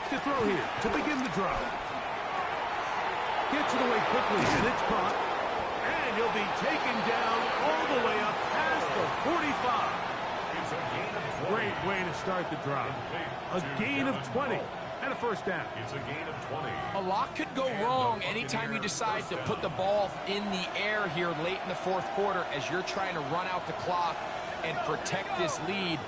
To throw here to begin the drive. Gets it away quickly, and it's caught. And he'll be taken down all the way up past the 45. Great way to start the drive. A gain of 20 and a first down. It's a gain of 20. A lot could go wrong anytime you decide to put the ball in the air here late in the fourth quarter as you're trying to run out the clock and protect this lead.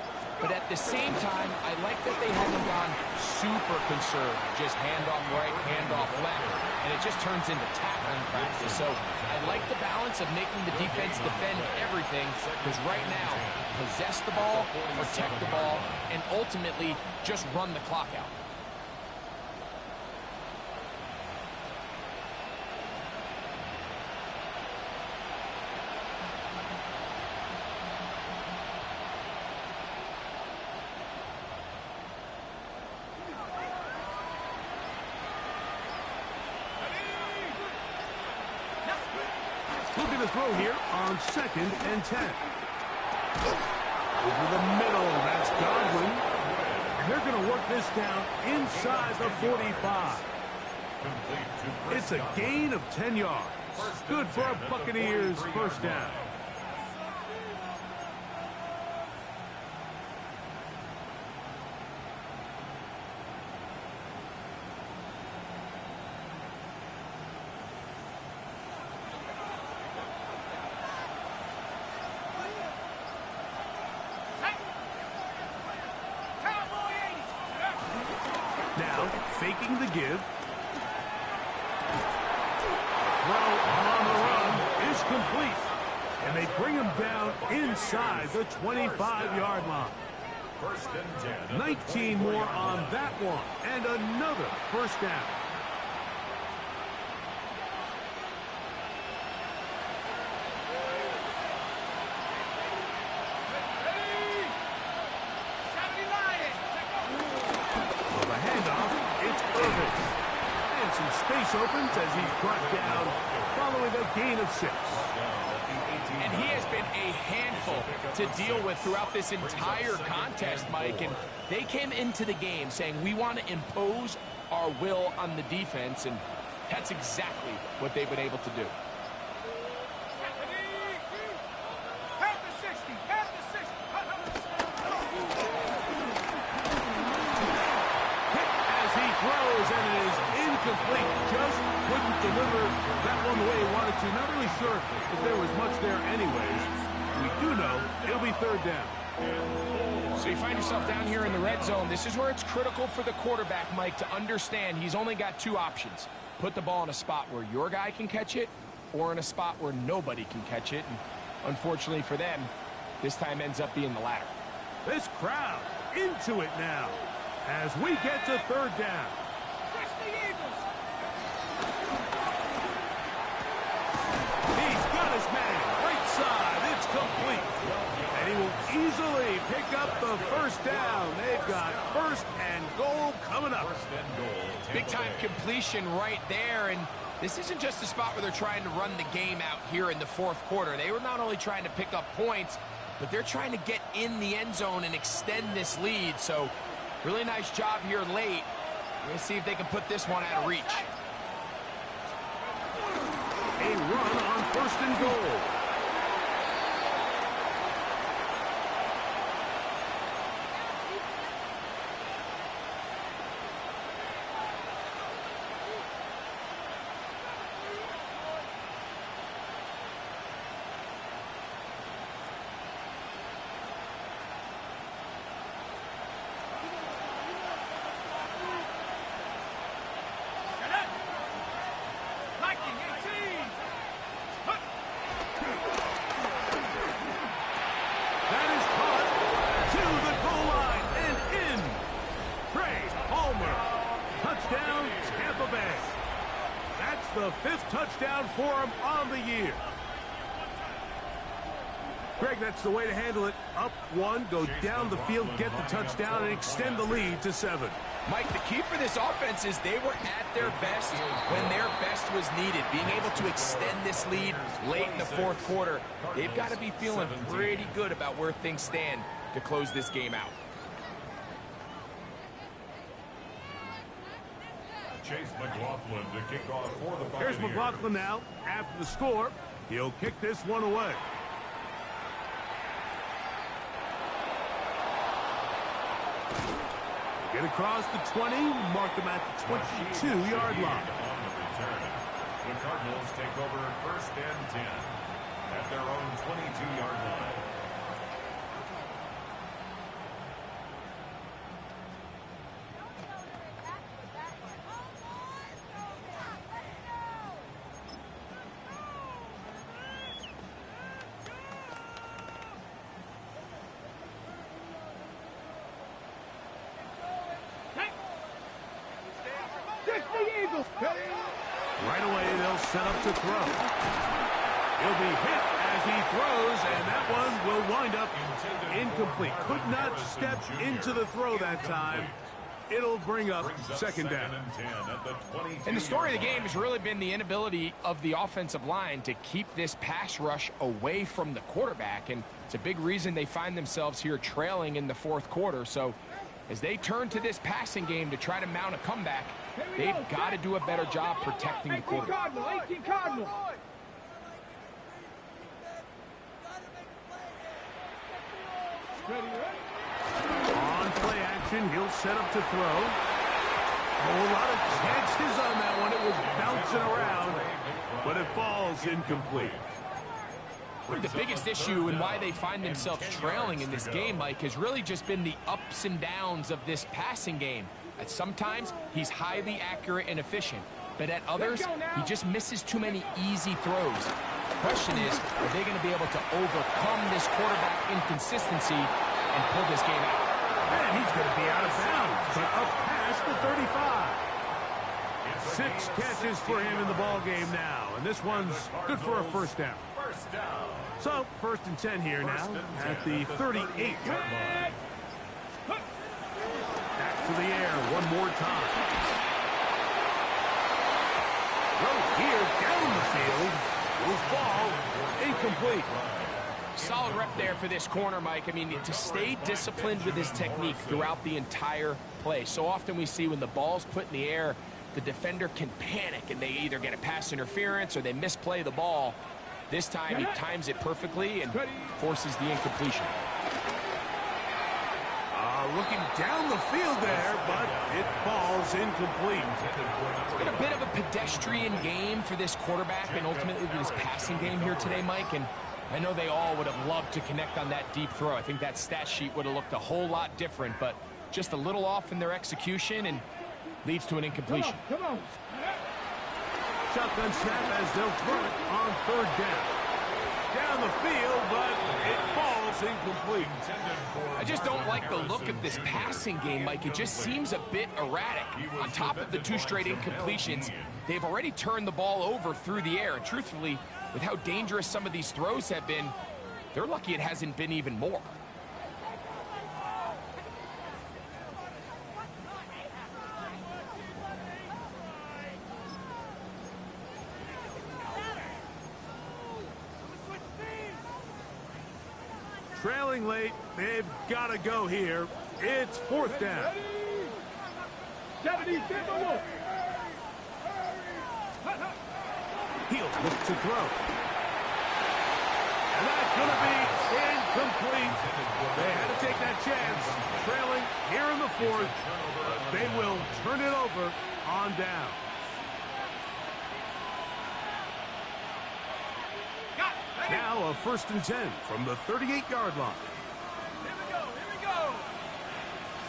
But at the same time, I like that they haven't gone super conservative. Just handoff right, handoff left. And it just turns into tackling practice. So I like the balance of making the defense defend everything. Because right now, possess the ball, protect the ball, and ultimately just run the clock out. Looking to throw here on 2nd and 10. Over the middle, that's Godwin. And they're going to work this down inside the 45. It's a gain of 10 yards. Good for our Buccaneers' first down. Faking the give. Throw on the run is complete. And they bring him down inside the 25-yard line. 19 more on that one. And another first down. Space opens as he's brought down following a gain of 6. And he has been a handful to deal with throughout this entire contest, Mike. And they came into the game saying, we want to impose our will on the defense, and that's exactly what they've been able to do. Complete, just couldn't deliver that one the way he wanted to. Not really sure if there was much there anyways. We do know it'll be 3rd down. So you find yourself down here in the red zone. This is where it's critical for the quarterback, Mike, to understand he's only got 2 options. Put the ball in a spot where your guy can catch it, or in a spot where nobody can catch it. And unfortunately for them, this time ends up being the latter. This crowd into it now as we get to 3rd down. He's got his man. Right side. It's complete. And he will easily pick up the first down. They've got 1st and goal coming up. Big-time completion right there. And this isn't just a spot where they're trying to run the game out here in the 4th quarter. They were not only trying to pick up points, but they're trying to get in the end zone and extend this lead. So really nice job here late. We're going to see if they can put this one out of reach. a run on 1st and goal. The 5th touchdown for him on the year. Greg, that's the way to handle it. Up 1, go down the field, get the touchdown, and extend the lead to 7. Mike, the key for this offense is they were at their best when their best was needed. Being able to extend this lead late in the 4th quarter, they've got to be feeling pretty good about where things stand to close this game out. Chase McLaughlin to kick off for the Buccaneers. Here's McLaughlin now. After the score, he'll kick this one away. Get across the 20, mark them at the 22-yard line. On the return, the Cardinals take over 1st and 10 at their own 22-yard line. Right away, they'll set up to throw. He'll be hit as he throws, and that one will wind up incomplete. Could not step into the throw that time. It'll bring up 2nd down. And the story of the game has really been the inability of the offensive line to keep this pass rush away from the quarterback, and it's a big reason they find themselves here trailing in the 4th quarter. So as they turn to this passing game to try to mount a comeback, they've got to do a better job protecting the quarterback. 18 Cardinal. On play action, he'll set up to throw. A whole lot of chances on that one. It was bouncing around, but it falls incomplete. I think the biggest issue and why they find themselves trailing in this game, Mike, has really just been the ups and downs of this passing game. At sometimes, he's highly accurate and efficient, but at others, he just misses too many easy throws. The question is, are they going to be able to overcome this quarterback inconsistency and pull this game out? And he's going to be out of bounds, but up past the 35. 6 catches for him in the ball game now, and this one's good for a 1st down. So, 1st and 10 here now at the 38-yard line. Back to the air one more time. Throw here down the field. Will fall incomplete. Solid rep there for this corner, Mike. I mean, to stay disciplined with his technique throughout the entire play. So often we see when the ball's put in the air, the defender can panic and they either get a pass interference or they misplay the ball. This time he times it perfectly and forces the incompletion. Looking down the field there, but it falls incomplete. It's been a bit of a pedestrian game for this quarterback and ultimately this passing game here today, Mike. And I know they all would have loved to connect on that deep throw. I think that stat sheet would have looked a whole lot different, but just a little off in their execution and leads to an incompletion. Come on. Shotgun snap as they'll throw it on 3rd down. Down the field, but it falls incomplete. I just don't like the look of this passing game, Mike. It just seems a bit erratic. On top of the 2 straight incompletions, they've already turned the ball over through the air. And truthfully, with how dangerous some of these throws have been, they're lucky it hasn't been even more. Trailing late, they've got to go here. It's 4th down. 70, He'll look to throw. And that's going to be incomplete. They had to take that chance. Trailing here in the fourth. They will turn it over on down. Now a 1st and 10 from the 38-yard line. Here we go.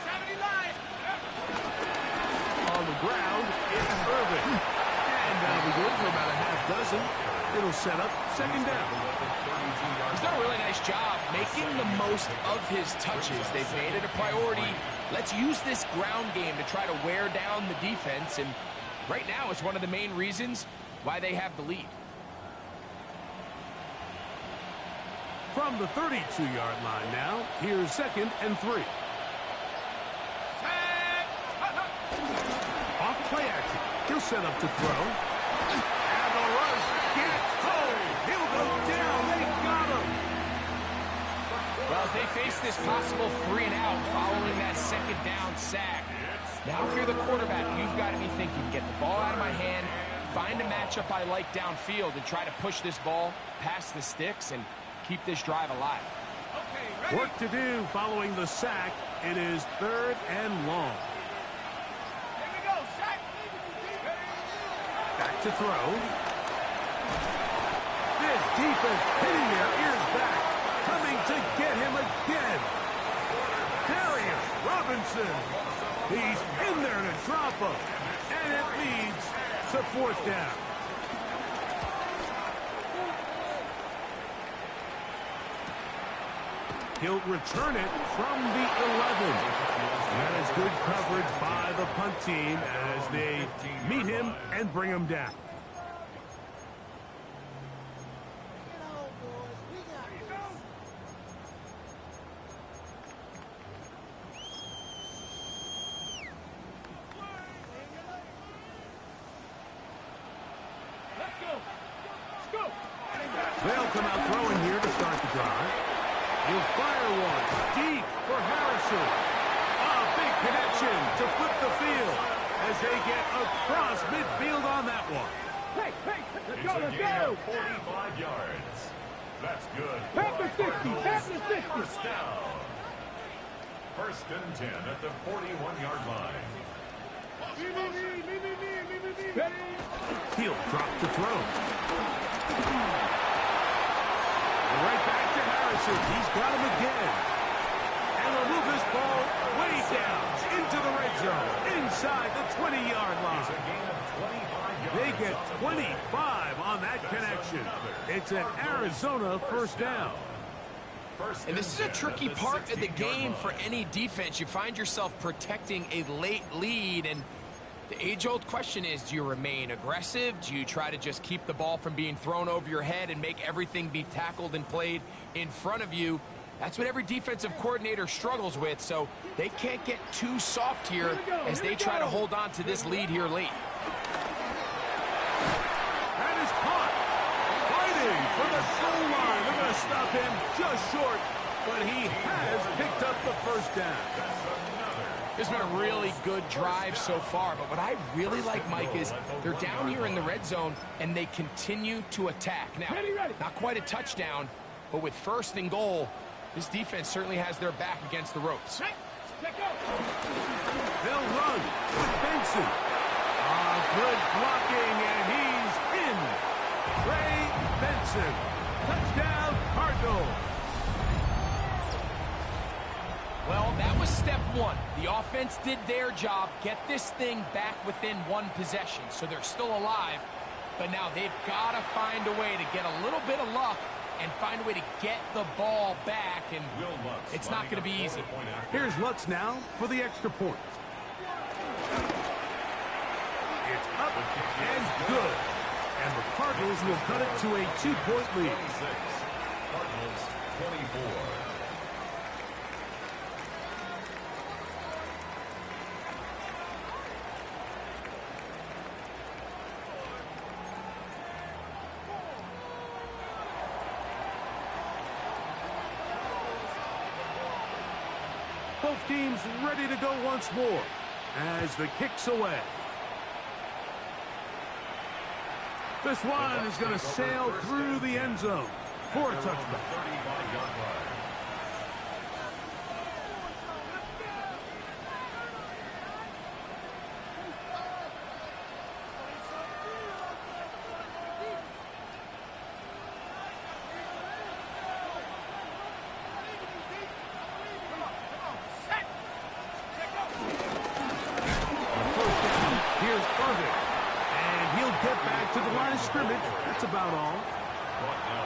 79. On the ground, it's Irvin. And that'll be good for about a half dozen. It'll set up 2nd down. He's done a really nice job making the most of his touches. They've made it a priority. Let's use this ground game to try to wear down the defense. And right now, it's one of the main reasons why they have the lead. From the 32-yard line now, here's 2nd and 3. Off play action. He'll set up to throw. And the rush gets home. He'll go down. They got him. Well, as they face this possible 3-and-out following that 2nd down sack. Now, if you're the quarterback, you've got to be thinking, get the ball out of my hand, find a matchup I like downfield, and try to push this ball past the sticks and keep this drive alive. Okay, work to do following the sack. It is 3rd and long. Here we go, sack. Back to throw. This defense hitting their ears back. Coming to get him again. Darius Robinson. He's in there to drop him. And it leads to 4th down. He'll return it from the 11. That is good coverage by the punt team as they meet him and bring him down. They'll come out throwing here to start the drive. He'll fire one deep for Harrison. A big connection to flip the field as they get across midfield on that one. Hey, let's go, let's It's a gain go. of 45 yards. That's good. Half the 60, half the 60. First down. 1st and 10 at the 41-yard line. He'll drop to throw. Right back to Harrison. He's got him again. And they'll move this ball way down into the red zone, inside the 20-yard line. It's a gain of 25 yards. They get 25 on that connection. It's an Arizona 1st down. And this is a tricky part of the game for any defense. You find yourself protecting a late lead, and the age-old question is, do you remain aggressive? Do you try to just keep the ball from being thrown over your head and make everything be tackled and played in front of you? That's what every defensive coordinator struggles with, so they can't get too soft here as they try to hold on to this lead here late. That is caught. Fighting for the goal line. They're going to stop him just short, but he has picked up the 1st down. This has been a really good drive so far, but what I really like, Mike, is they're down here in the red zone, and they continue to attack. Now, not quite a touchdown, but with 1st and goal, this defense certainly has their back against the ropes. They'll run with Benson. Good blocking, and he's in. Trey Benson. Touchdown, Cardinals. Well, that was step 1. The offense did their job, get this thing back within 1 possession, so they're still alive. But now they've got to find a way to get a little bit of luck and find a way to get the ball back, and it's not going to be easy. Here's Lutz now for the extra point. It's up and good. And the Cardinals will cut it to a 2-point lead. 26. Cardinals 24. Both teams ready to go once more as the kick's away. This one is going to sail through the end zone for a touchdown. 35-yard line. Here's Irvin, and he'll get back to the line of scrimmage. That's about all.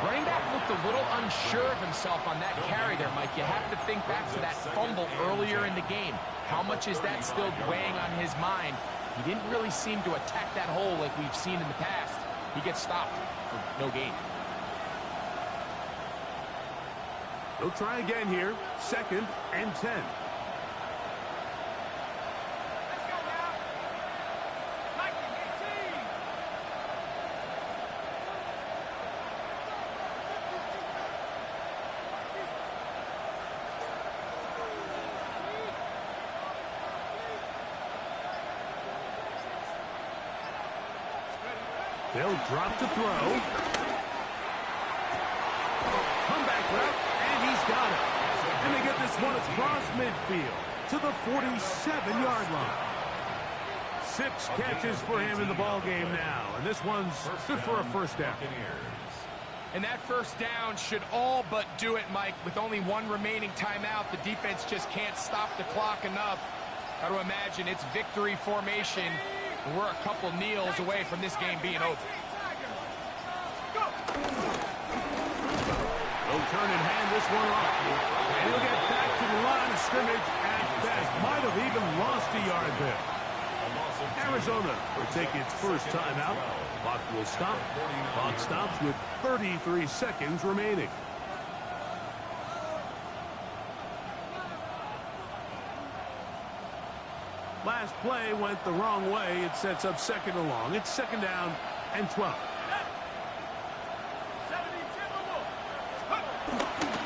Running back looked a little unsure of himself on that carry there, Mike. You have to think back to that fumble earlier in the game. How much is that still weighing on his mind? He didn't really seem to attack that hole like we've seen in the past. He gets stopped for no gain. They'll try again here. 2nd and 10. They'll drop to throw. Comeback route, and he's got it. And they get this one across midfield to the 47-yard line. 6 catches for him in the ball game now, and this one's good for a first down. And that first down should all but do it, Mike. With only one remaining timeout, the defense just can't stop the clock enough. Got to imagine it's victory formation. We're a couple kneels away from this game being over. They'll turn and hand this one off. And he'll get back to the line of scrimmage at best. Might have even lost a yard there. Arizona will take its first timeout. Clock will stop. Clock stops with 33 seconds remaining. Last play went the wrong way. It sets up 2nd and long. It's 2nd down and 12.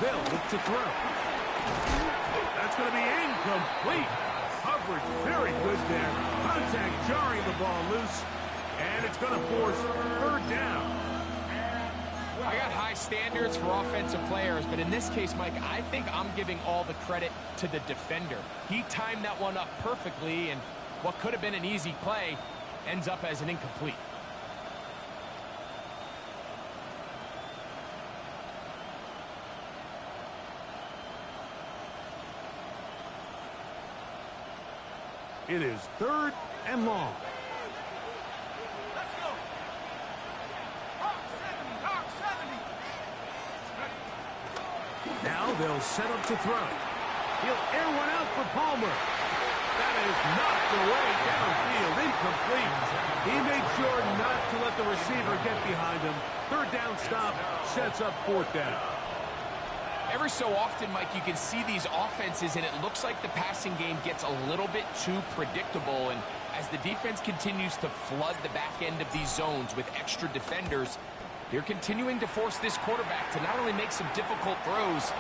They'll look to throw. That's going to be incomplete. Coverage very good there. Contact jarring the ball loose. And it's going to force 3rd down. I got high standards for offensive players, but in this case, Mike, I think I'm giving all the credit to the defender. He timed that one up perfectly, and what could have been an easy play ends up as an incomplete. It is 3rd and long. Now they'll set up to throw. He'll air one out for Palmer. That is knocked away downfield, incomplete. He made sure not to let the receiver get behind him. 3rd down stop sets up 4th down. Every so often, Mike, you can see these offenses, and it looks like the passing game gets a little bit too predictable. And as the defense continues to flood the back end of these zones with extra defenders, they're continuing to force this quarterback to not only make some difficult throws,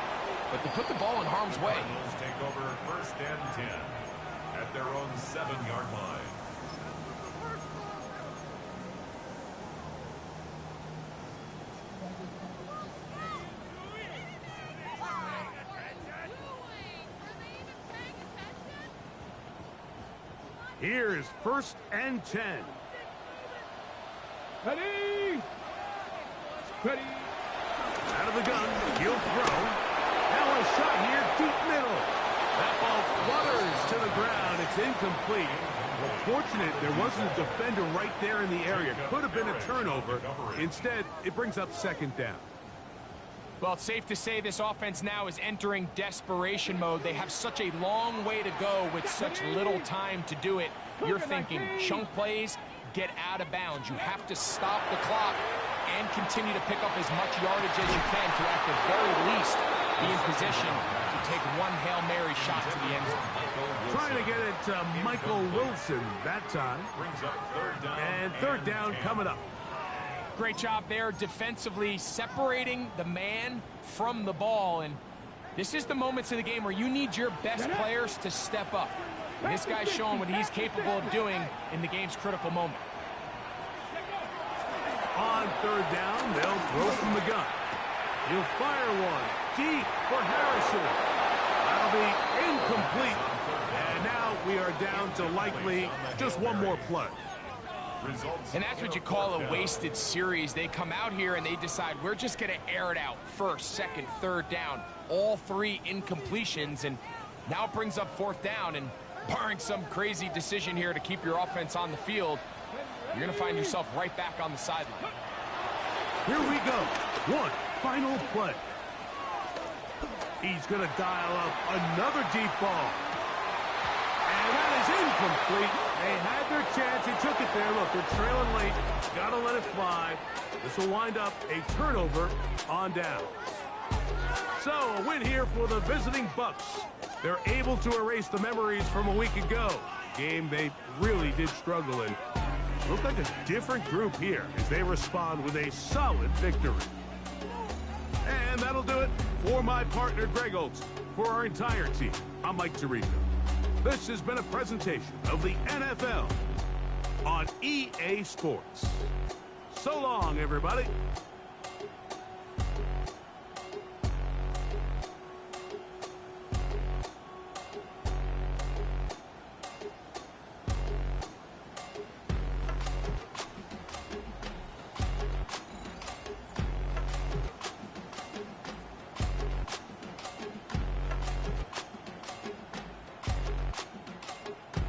but to put the ball in harm's way. Cardinals take over 1st and 10 at their own 7-yard line. Here's 1st and 10. Ready? Ready? Out of the gun, he'll throw. Now a shot here, deep middle. That ball flutters to the ground. It's incomplete. Well, fortunate there wasn't a defender right there in the area. Could have been a turnover. Instead, it brings up 2nd down. Well, it's safe to say this offense now is entering desperation mode. They have such a long way to go with such little time to do it. You're thinking chunk plays, get out of bounds. You have to stop the clock and continue to pick up as much yardage as you can to, at the very least, be in position to take one Hail Mary shot to the end zone. Trying to get it to Michael Wilson that time. And 3rd down coming up. Great job there defensively, separating the man from the ball. And this is the moments of the game where you need your best players to step up. And this guy's showing what he's capable of doing in the game's critical moment. On third down, they'll throw from the gun. He'll fire one deep for Harrison. That'll be incomplete. And now we are down to likely just one more play. And that's what you call a wasted series. They come out here and they decide we're just going to air it out. First, second, third down. All three incompletions. And now it brings up fourth down. And barring some crazy decision here to keep your offense on the field, you're going to find yourself right back on the sideline. Here we go. One final play. He's going to dial up another deep ball. And that is incomplete. They had their chance. They took it there. Look, they're trailing late. Got to let it fly. This will wind up a turnover on downs. So, a win here for the visiting Bucks. They're able to erase the memories from a week ago. Game they really did struggle in. Look like a different group here as they respond with a solid victory. And that'll do it for my partner, Greg Olson. For our entire team, I'm Mike Tirico. This has been a presentation of the NFL on EA Sports. So long, everybody.